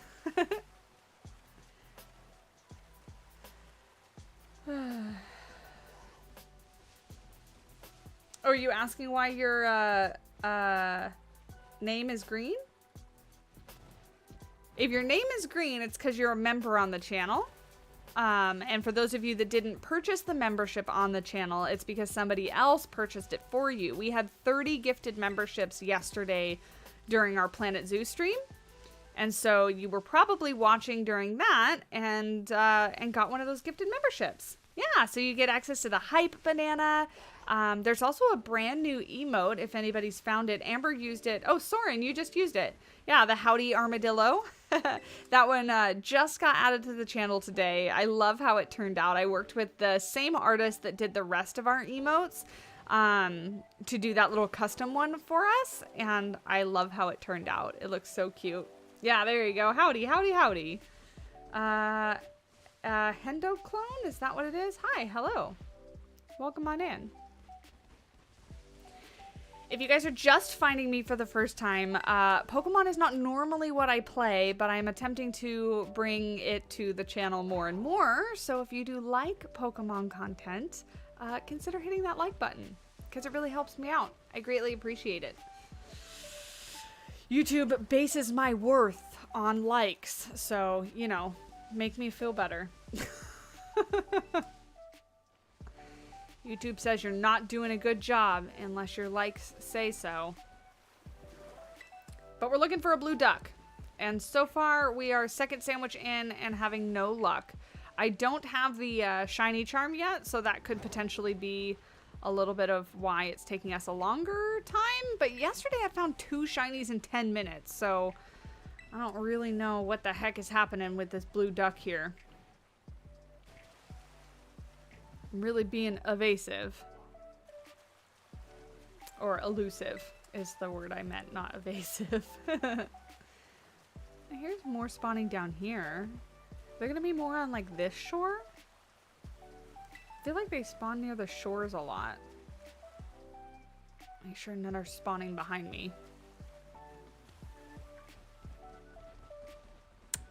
Are you asking why you're name is green? If your name is green, it's because you're a member on the channel. And for those of you that didn't purchase the membership on the channel, it's because somebody else purchased it for you. We had 30 gifted memberships yesterday during our Planet Zoo stream. And so you were probably watching during that and got one of those gifted memberships. Yeah, so you get access to the Hype Banana. There's also a brand new emote if anybody's found it. Amber used it. Oh, Soren, you just used it. Yeah, the Howdy Armadillo. That one just got added to the channel today. I love how it turned out. I worked with the same artist that did the rest of our emotes to do that little custom one for us. And I love how it turned out. It looks so cute. Yeah, there you go. Howdy, howdy, howdy. Hendo clone? Is that what it is? Hi, hello. Welcome on in. If you guys are just finding me for the first time, Pokemon is not normally what I play, but I'm attempting to bring it to the channel more and more. So if you do like Pokemon content, consider hitting that like button because it really helps me out. I greatly appreciate it. YouTube bases my worth on likes, so, you know, make me feel better. YouTube says you're not doing a good job unless your likes say so. But we're looking for a blue duck. And so far, we are second sandwich in and having no luck. I don't have the shiny charm yet, so that could potentially be a little bit of why it's taking us a longer time. But yesterday I found 2 shinies in 10 minutes, so I don't really know what the heck is happening with this blue duck here. I'm really being evasive. Or elusive is the word I meant, not evasive. Here's more spawning down here. They're gonna be more on like this shore? I feel like they spawn near the shores a lot. Make sure none are spawning behind me.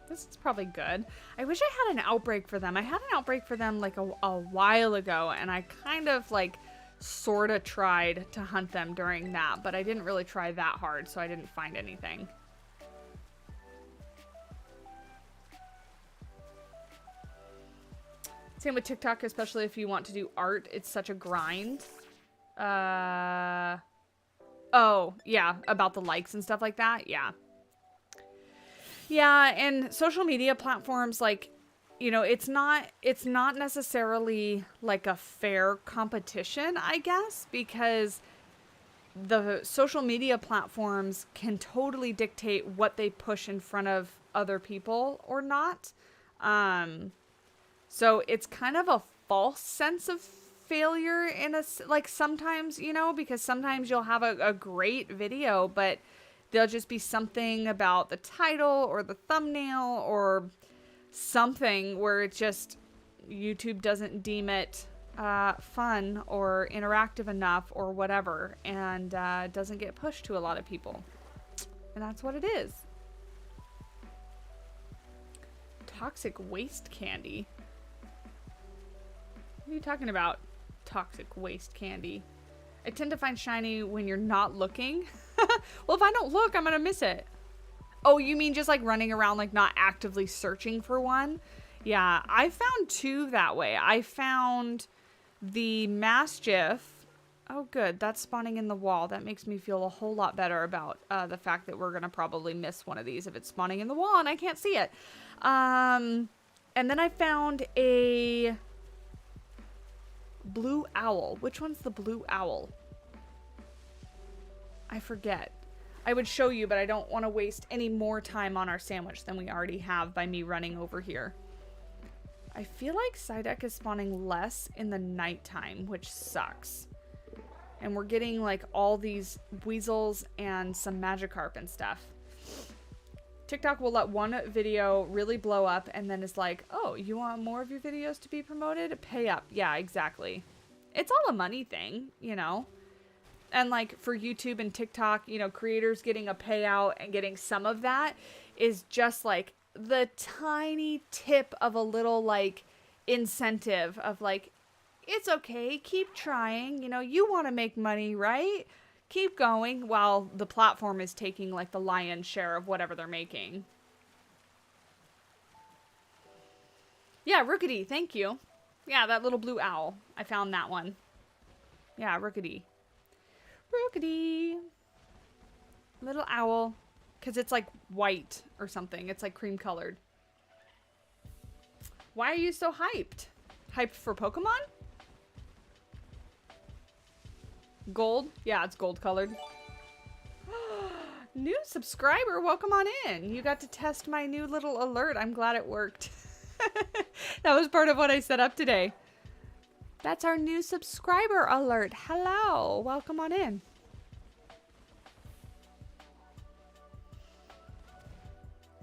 This is probably good. I wish I had an outbreak for them. I had an outbreak for them like a while ago, and I kind of like sort of tried to hunt them during that, but I didn't really try that hard, so I didn't find anything. Same with TikTok, especially if you want to do art. It's such a grind. Oh, yeah, about the likes and stuff like that. Yeah. Yeah, and social media platforms, like, you know, it's not necessarily like a fair competition, I guess, because the social media platforms can totally dictate what they push in front of other people or not. So it's kind of a false sense of failure in a, like sometimes, you know, because sometimes you'll have a great video, but there'll just be something about the title or the thumbnail or something where it's just YouTube doesn't deem it fun or interactive enough or whatever, and doesn't get pushed to a lot of people. And that's what it is. Toxic waste candy. What are you talking about? Toxic waste candy. I tend to find shiny when you're not looking. Well, if I don't look, I'm gonna miss it. Oh, you mean just like running around, like not actively searching for one? Yeah, I found 2 that way. I found the Mastiff. Oh, good. That's spawning in the wall. That makes me feel a whole lot better about the fact that we're gonna probably miss one of these if it's spawning in the wall and I can't see it. And then I found a blue owl. Which one's the blue owl? I forget. I would show you, but I don't want to waste any more time on our sandwich than we already have by me running over here. I feel like Psyduck is spawning less in the nighttime, which sucks. And we're getting like all these weasels and some Magikarp and stuff. TikTok will let one video really blow up and then it's like, oh, you want more of your videos to be promoted? Pay up. Yeah, exactly. It's all a money thing, you know? And like for YouTube and TikTok, you know, creators getting a payout and getting some of that is just like the tiny tip of a little like incentive of like, it's okay, keep trying, you know, you want to make money, right? keep going while the platform is taking like the lion's share of whatever they're making. Yeah, Rookity, thank you. Yeah, that little blue owl. I found that one. Yeah, Rookity. Rookity. Little owl. Because it's like white or something. It's like cream colored. Why are you so hyped? Hyped for Pokemon? Gold? Yeah, it's gold colored. New subscriber, welcome on in. You got to test my new little alert. I'm glad it worked. That was part of what I set up today. That's our new subscriber alert. Hello, welcome on in.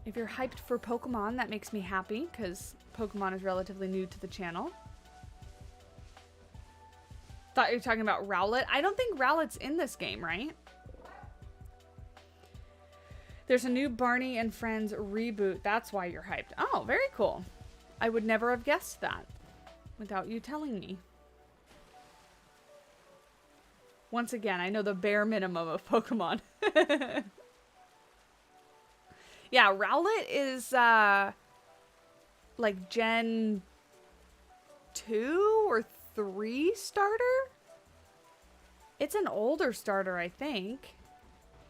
If you're hyped for Pokemon, that makes me happy because Pokemon is relatively new to the channel. Thought you were talking about Rowlet. I don't think Rowlet's in this game, right? There's a new Barney and Friends reboot. That's why you're hyped. Oh, very cool. I would never have guessed that without you telling me. Once again, I know the bare minimum of Pokemon. Yeah, Rowlet is like Gen 2 or 3 starter? It's an older starter, I think.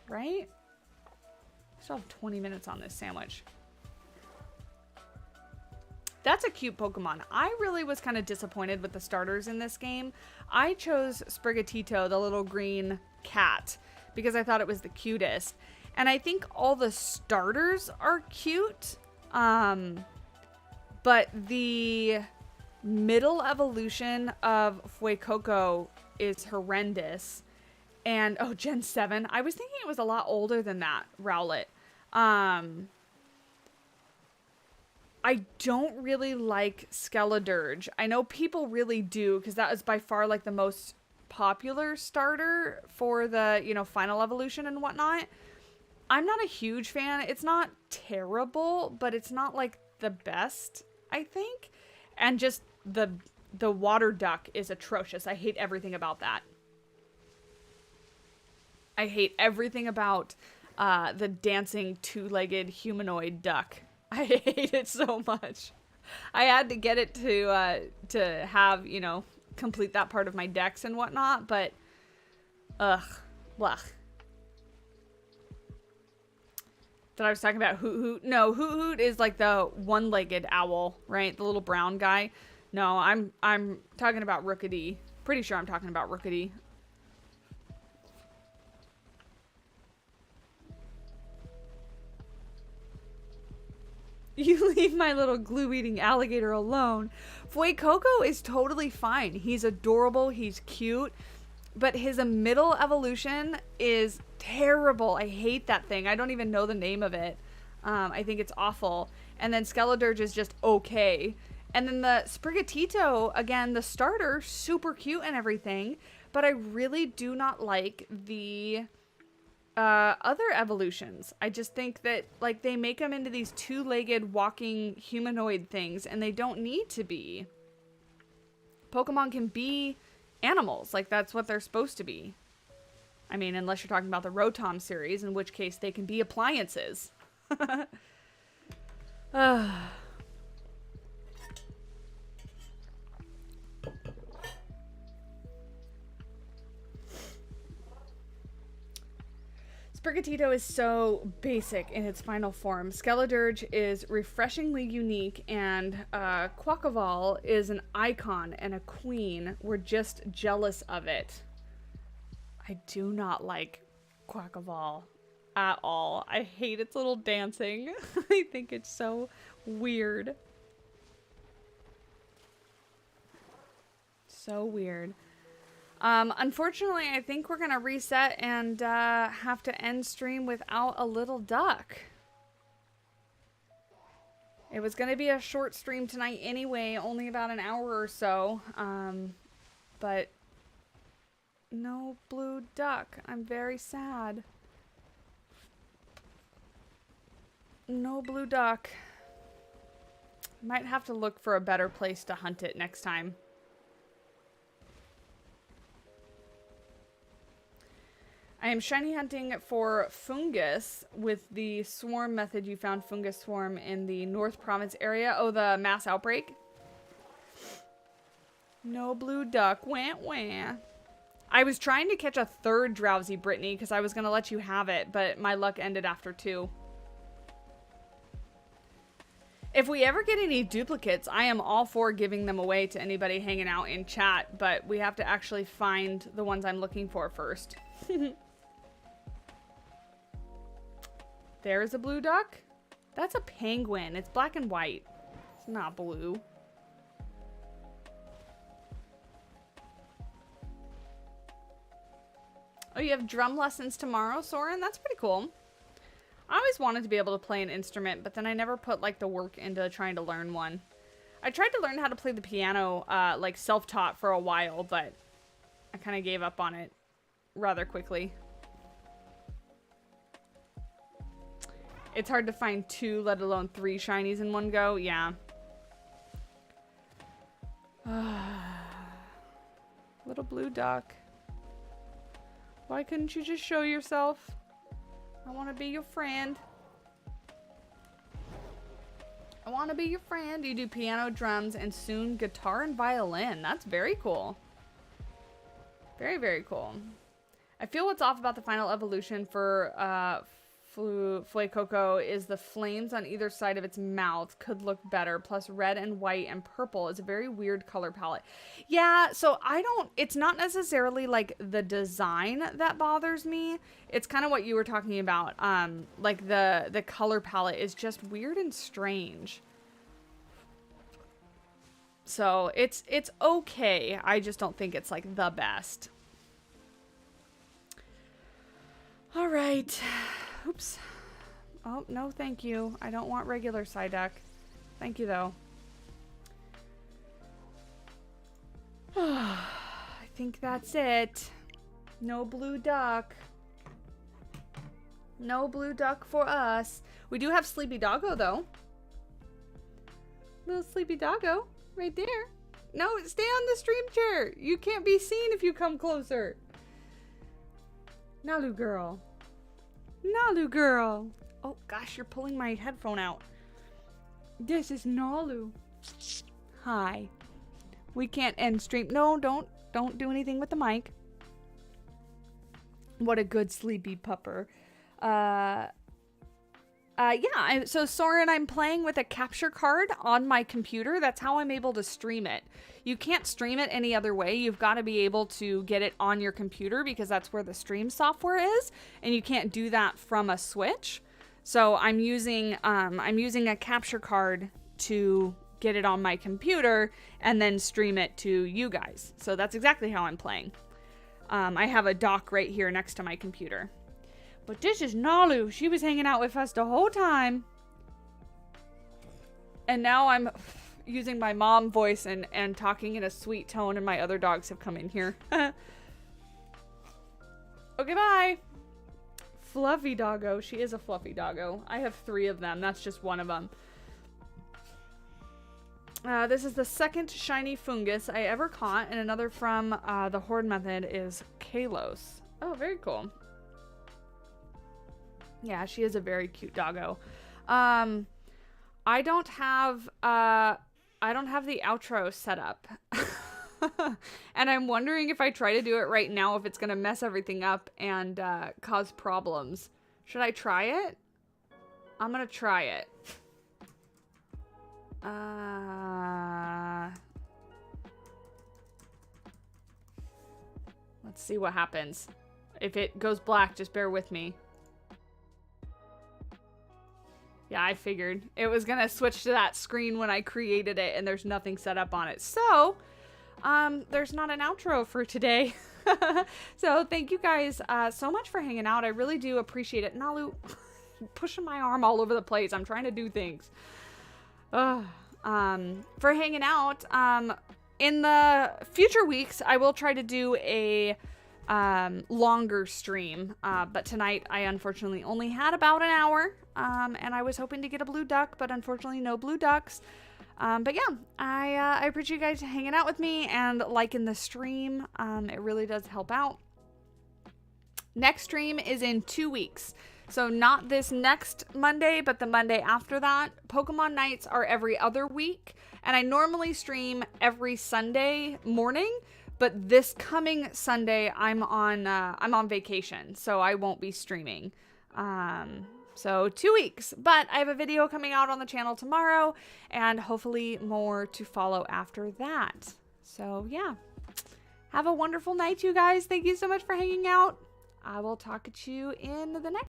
Right? I still have 20 minutes on this sandwich. That's a cute Pokemon. I really was kind of disappointed with the starters in this game. I chose Sprigatito, the little green cat, because I thought it was the cutest. And I think all the starters are cute. But the middle evolution of Fuecoco is horrendous. And, oh, Gen 7. I was thinking it was a lot older than that, Rowlet. I don't really like Skeledirge. I know people really do, because that was by far like the most popular starter for the, you know, final evolution and whatnot. I'm not a huge fan. It's not terrible, but it's not like the best, I think. And just the water duck is atrocious. I hate everything about that. I hate everything about the dancing two-legged humanoid duck. I hate it so much. I had to get it to have, you know, complete that part of my decks and whatnot, but ugh, blech. That I was talking about Hoot Hoot. No, Hoot Hoot is like the one-legged owl, right? The little brown guy. No, I'm talking about Rookity. Pretty sure I'm talking about Rookity. You leave my little glue-eating alligator alone. Fuecoco is totally fine. He's adorable. He's cute. But his middle evolution is terrible. I hate that thing. I don't even know the name of it. I think it's awful. And then Skeledirge is just okay. And then the Sprigatito, again, the starter, super cute and everything. But I really do not like the other evolutions. I just think that, like, they make them into these two-legged walking humanoid things, and they don't need to be. Pokemon can be animals. Like, that's what they're supposed to be. I mean, unless you're talking about the Rotom series, in which case they can be appliances. Sprigatito is so basic in its final form. Skeledirge is refreshingly unique, and Quaquaval is an icon and a queen. We're just jealous of it. I do not like Quaquaval at all. I hate its little dancing. I think it's so weird. So weird. Unfortunately, I think we're gonna reset and have to end stream without a little duck. It was gonna be a short stream tonight anyway, only about an hour or so. But no blue duck. I'm very sad. No blue duck. Might have to look for a better place to hunt it next time. I am shiny hunting for fungus with the swarm method. You found fungus swarm in the North Province area. Oh, the mass outbreak. No blue duck. Wah, wah. I was trying to catch a third drowsy Brittany because I was going to let you have it, but my luck ended after 2. If we ever get any duplicates, I am all for giving them away to anybody hanging out in chat, but we have to actually find the ones I'm looking for first. There's a blue duck. That's a penguin. It's black and white. It's not blue. Oh, you have drum lessons tomorrow, Soren? That's pretty cool. I always wanted to be able to play an instrument, but then I never put like the work into trying to learn one. I tried to learn how to play the piano like self-taught for a while, but I kind of gave up on it rather quickly. It's hard to find 2, let alone 3 shinies in one go. Yeah. Little blue duck. Why couldn't you just show yourself? I want to be your friend. I want to be your friend. You do piano, drums, and soon guitar and violin. That's very cool. Very, very cool. I feel what's off about the final evolution for Fuecoco is the flames on either side of its mouth could look better. Plus red and white and purple is a very weird color palette. Yeah, so it's not necessarily like the design that bothers me. It's kind of what you were talking about. Like the color palette is just weird and strange. So it's okay. I just don't think it's like the best. All right. Oops. Oh, no, thank you. I don't want regular Psyduck. Thank you, though. I think that's it. No blue duck. No blue duck for us. We do have Sleepy Doggo, though. Little Sleepy Doggo. Right there. No, stay on the stream chair. You can't be seen if you come closer. Nalu girl. Nalu girl. Oh gosh, you're pulling my headphone out. This is Nalu. Hi. We can't end stream. No, don't do anything with the mic. What a good sleepy pupper. Yeah, so Soren, I'm playing with a capture card on my computer. That's how I'm able to stream it. You can't stream it any other way. You've got to be able to get it on your computer because that's where the stream software is, and you can't do that from a Switch. So I'm using a capture card to get it on my computer and then stream it to you guys. So that's exactly how I'm playing. I have a dock right here next to my computer. But this is Nalu. She was hanging out with us the whole time. And now I'm using my mom voice and talking in a sweet tone, and my other dogs have come in here. Okay, bye. Fluffy doggo. She is a fluffy doggo. I have 3 of them. That's just one of them. This is the second shiny fungus I ever caught, and another from the Horde method is Kalos. Oh, very cool. Yeah, she is a very cute doggo. I don't have the outro set up. And I'm wondering if I try to do it right now, if it's going to mess everything up and cause problems. Should I try it? I'm going to try it. Let's see what happens. If it goes black, just bear with me. Yeah, I figured it was going to switch to that screen when I created it, and there's nothing set up on it. So, there's not an outro for today. So, thank you guys so much for hanging out. I really do appreciate it. Nalu, pushing my arm all over the place. I'm trying to do things. For hanging out. In the future weeks, I will try to do a longer stream, but tonight I unfortunately only had about an hour, and I was hoping to get a blue duck, but unfortunately no blue ducks. But yeah, I appreciate you guys hanging out with me and liking the stream. It really does help out. Next stream is in 2 weeks. So not this next Monday, but the Monday after that. Pokemon nights are every other week, and I normally stream every Sunday morning, but this coming Sunday I'm on vacation, so I won't be streaming. So 2 weeks, but I have a video coming out on the channel tomorrow, and hopefully more to follow after that. So yeah, have a wonderful night, you guys. Thank you so much for hanging out. I will talk to you in the next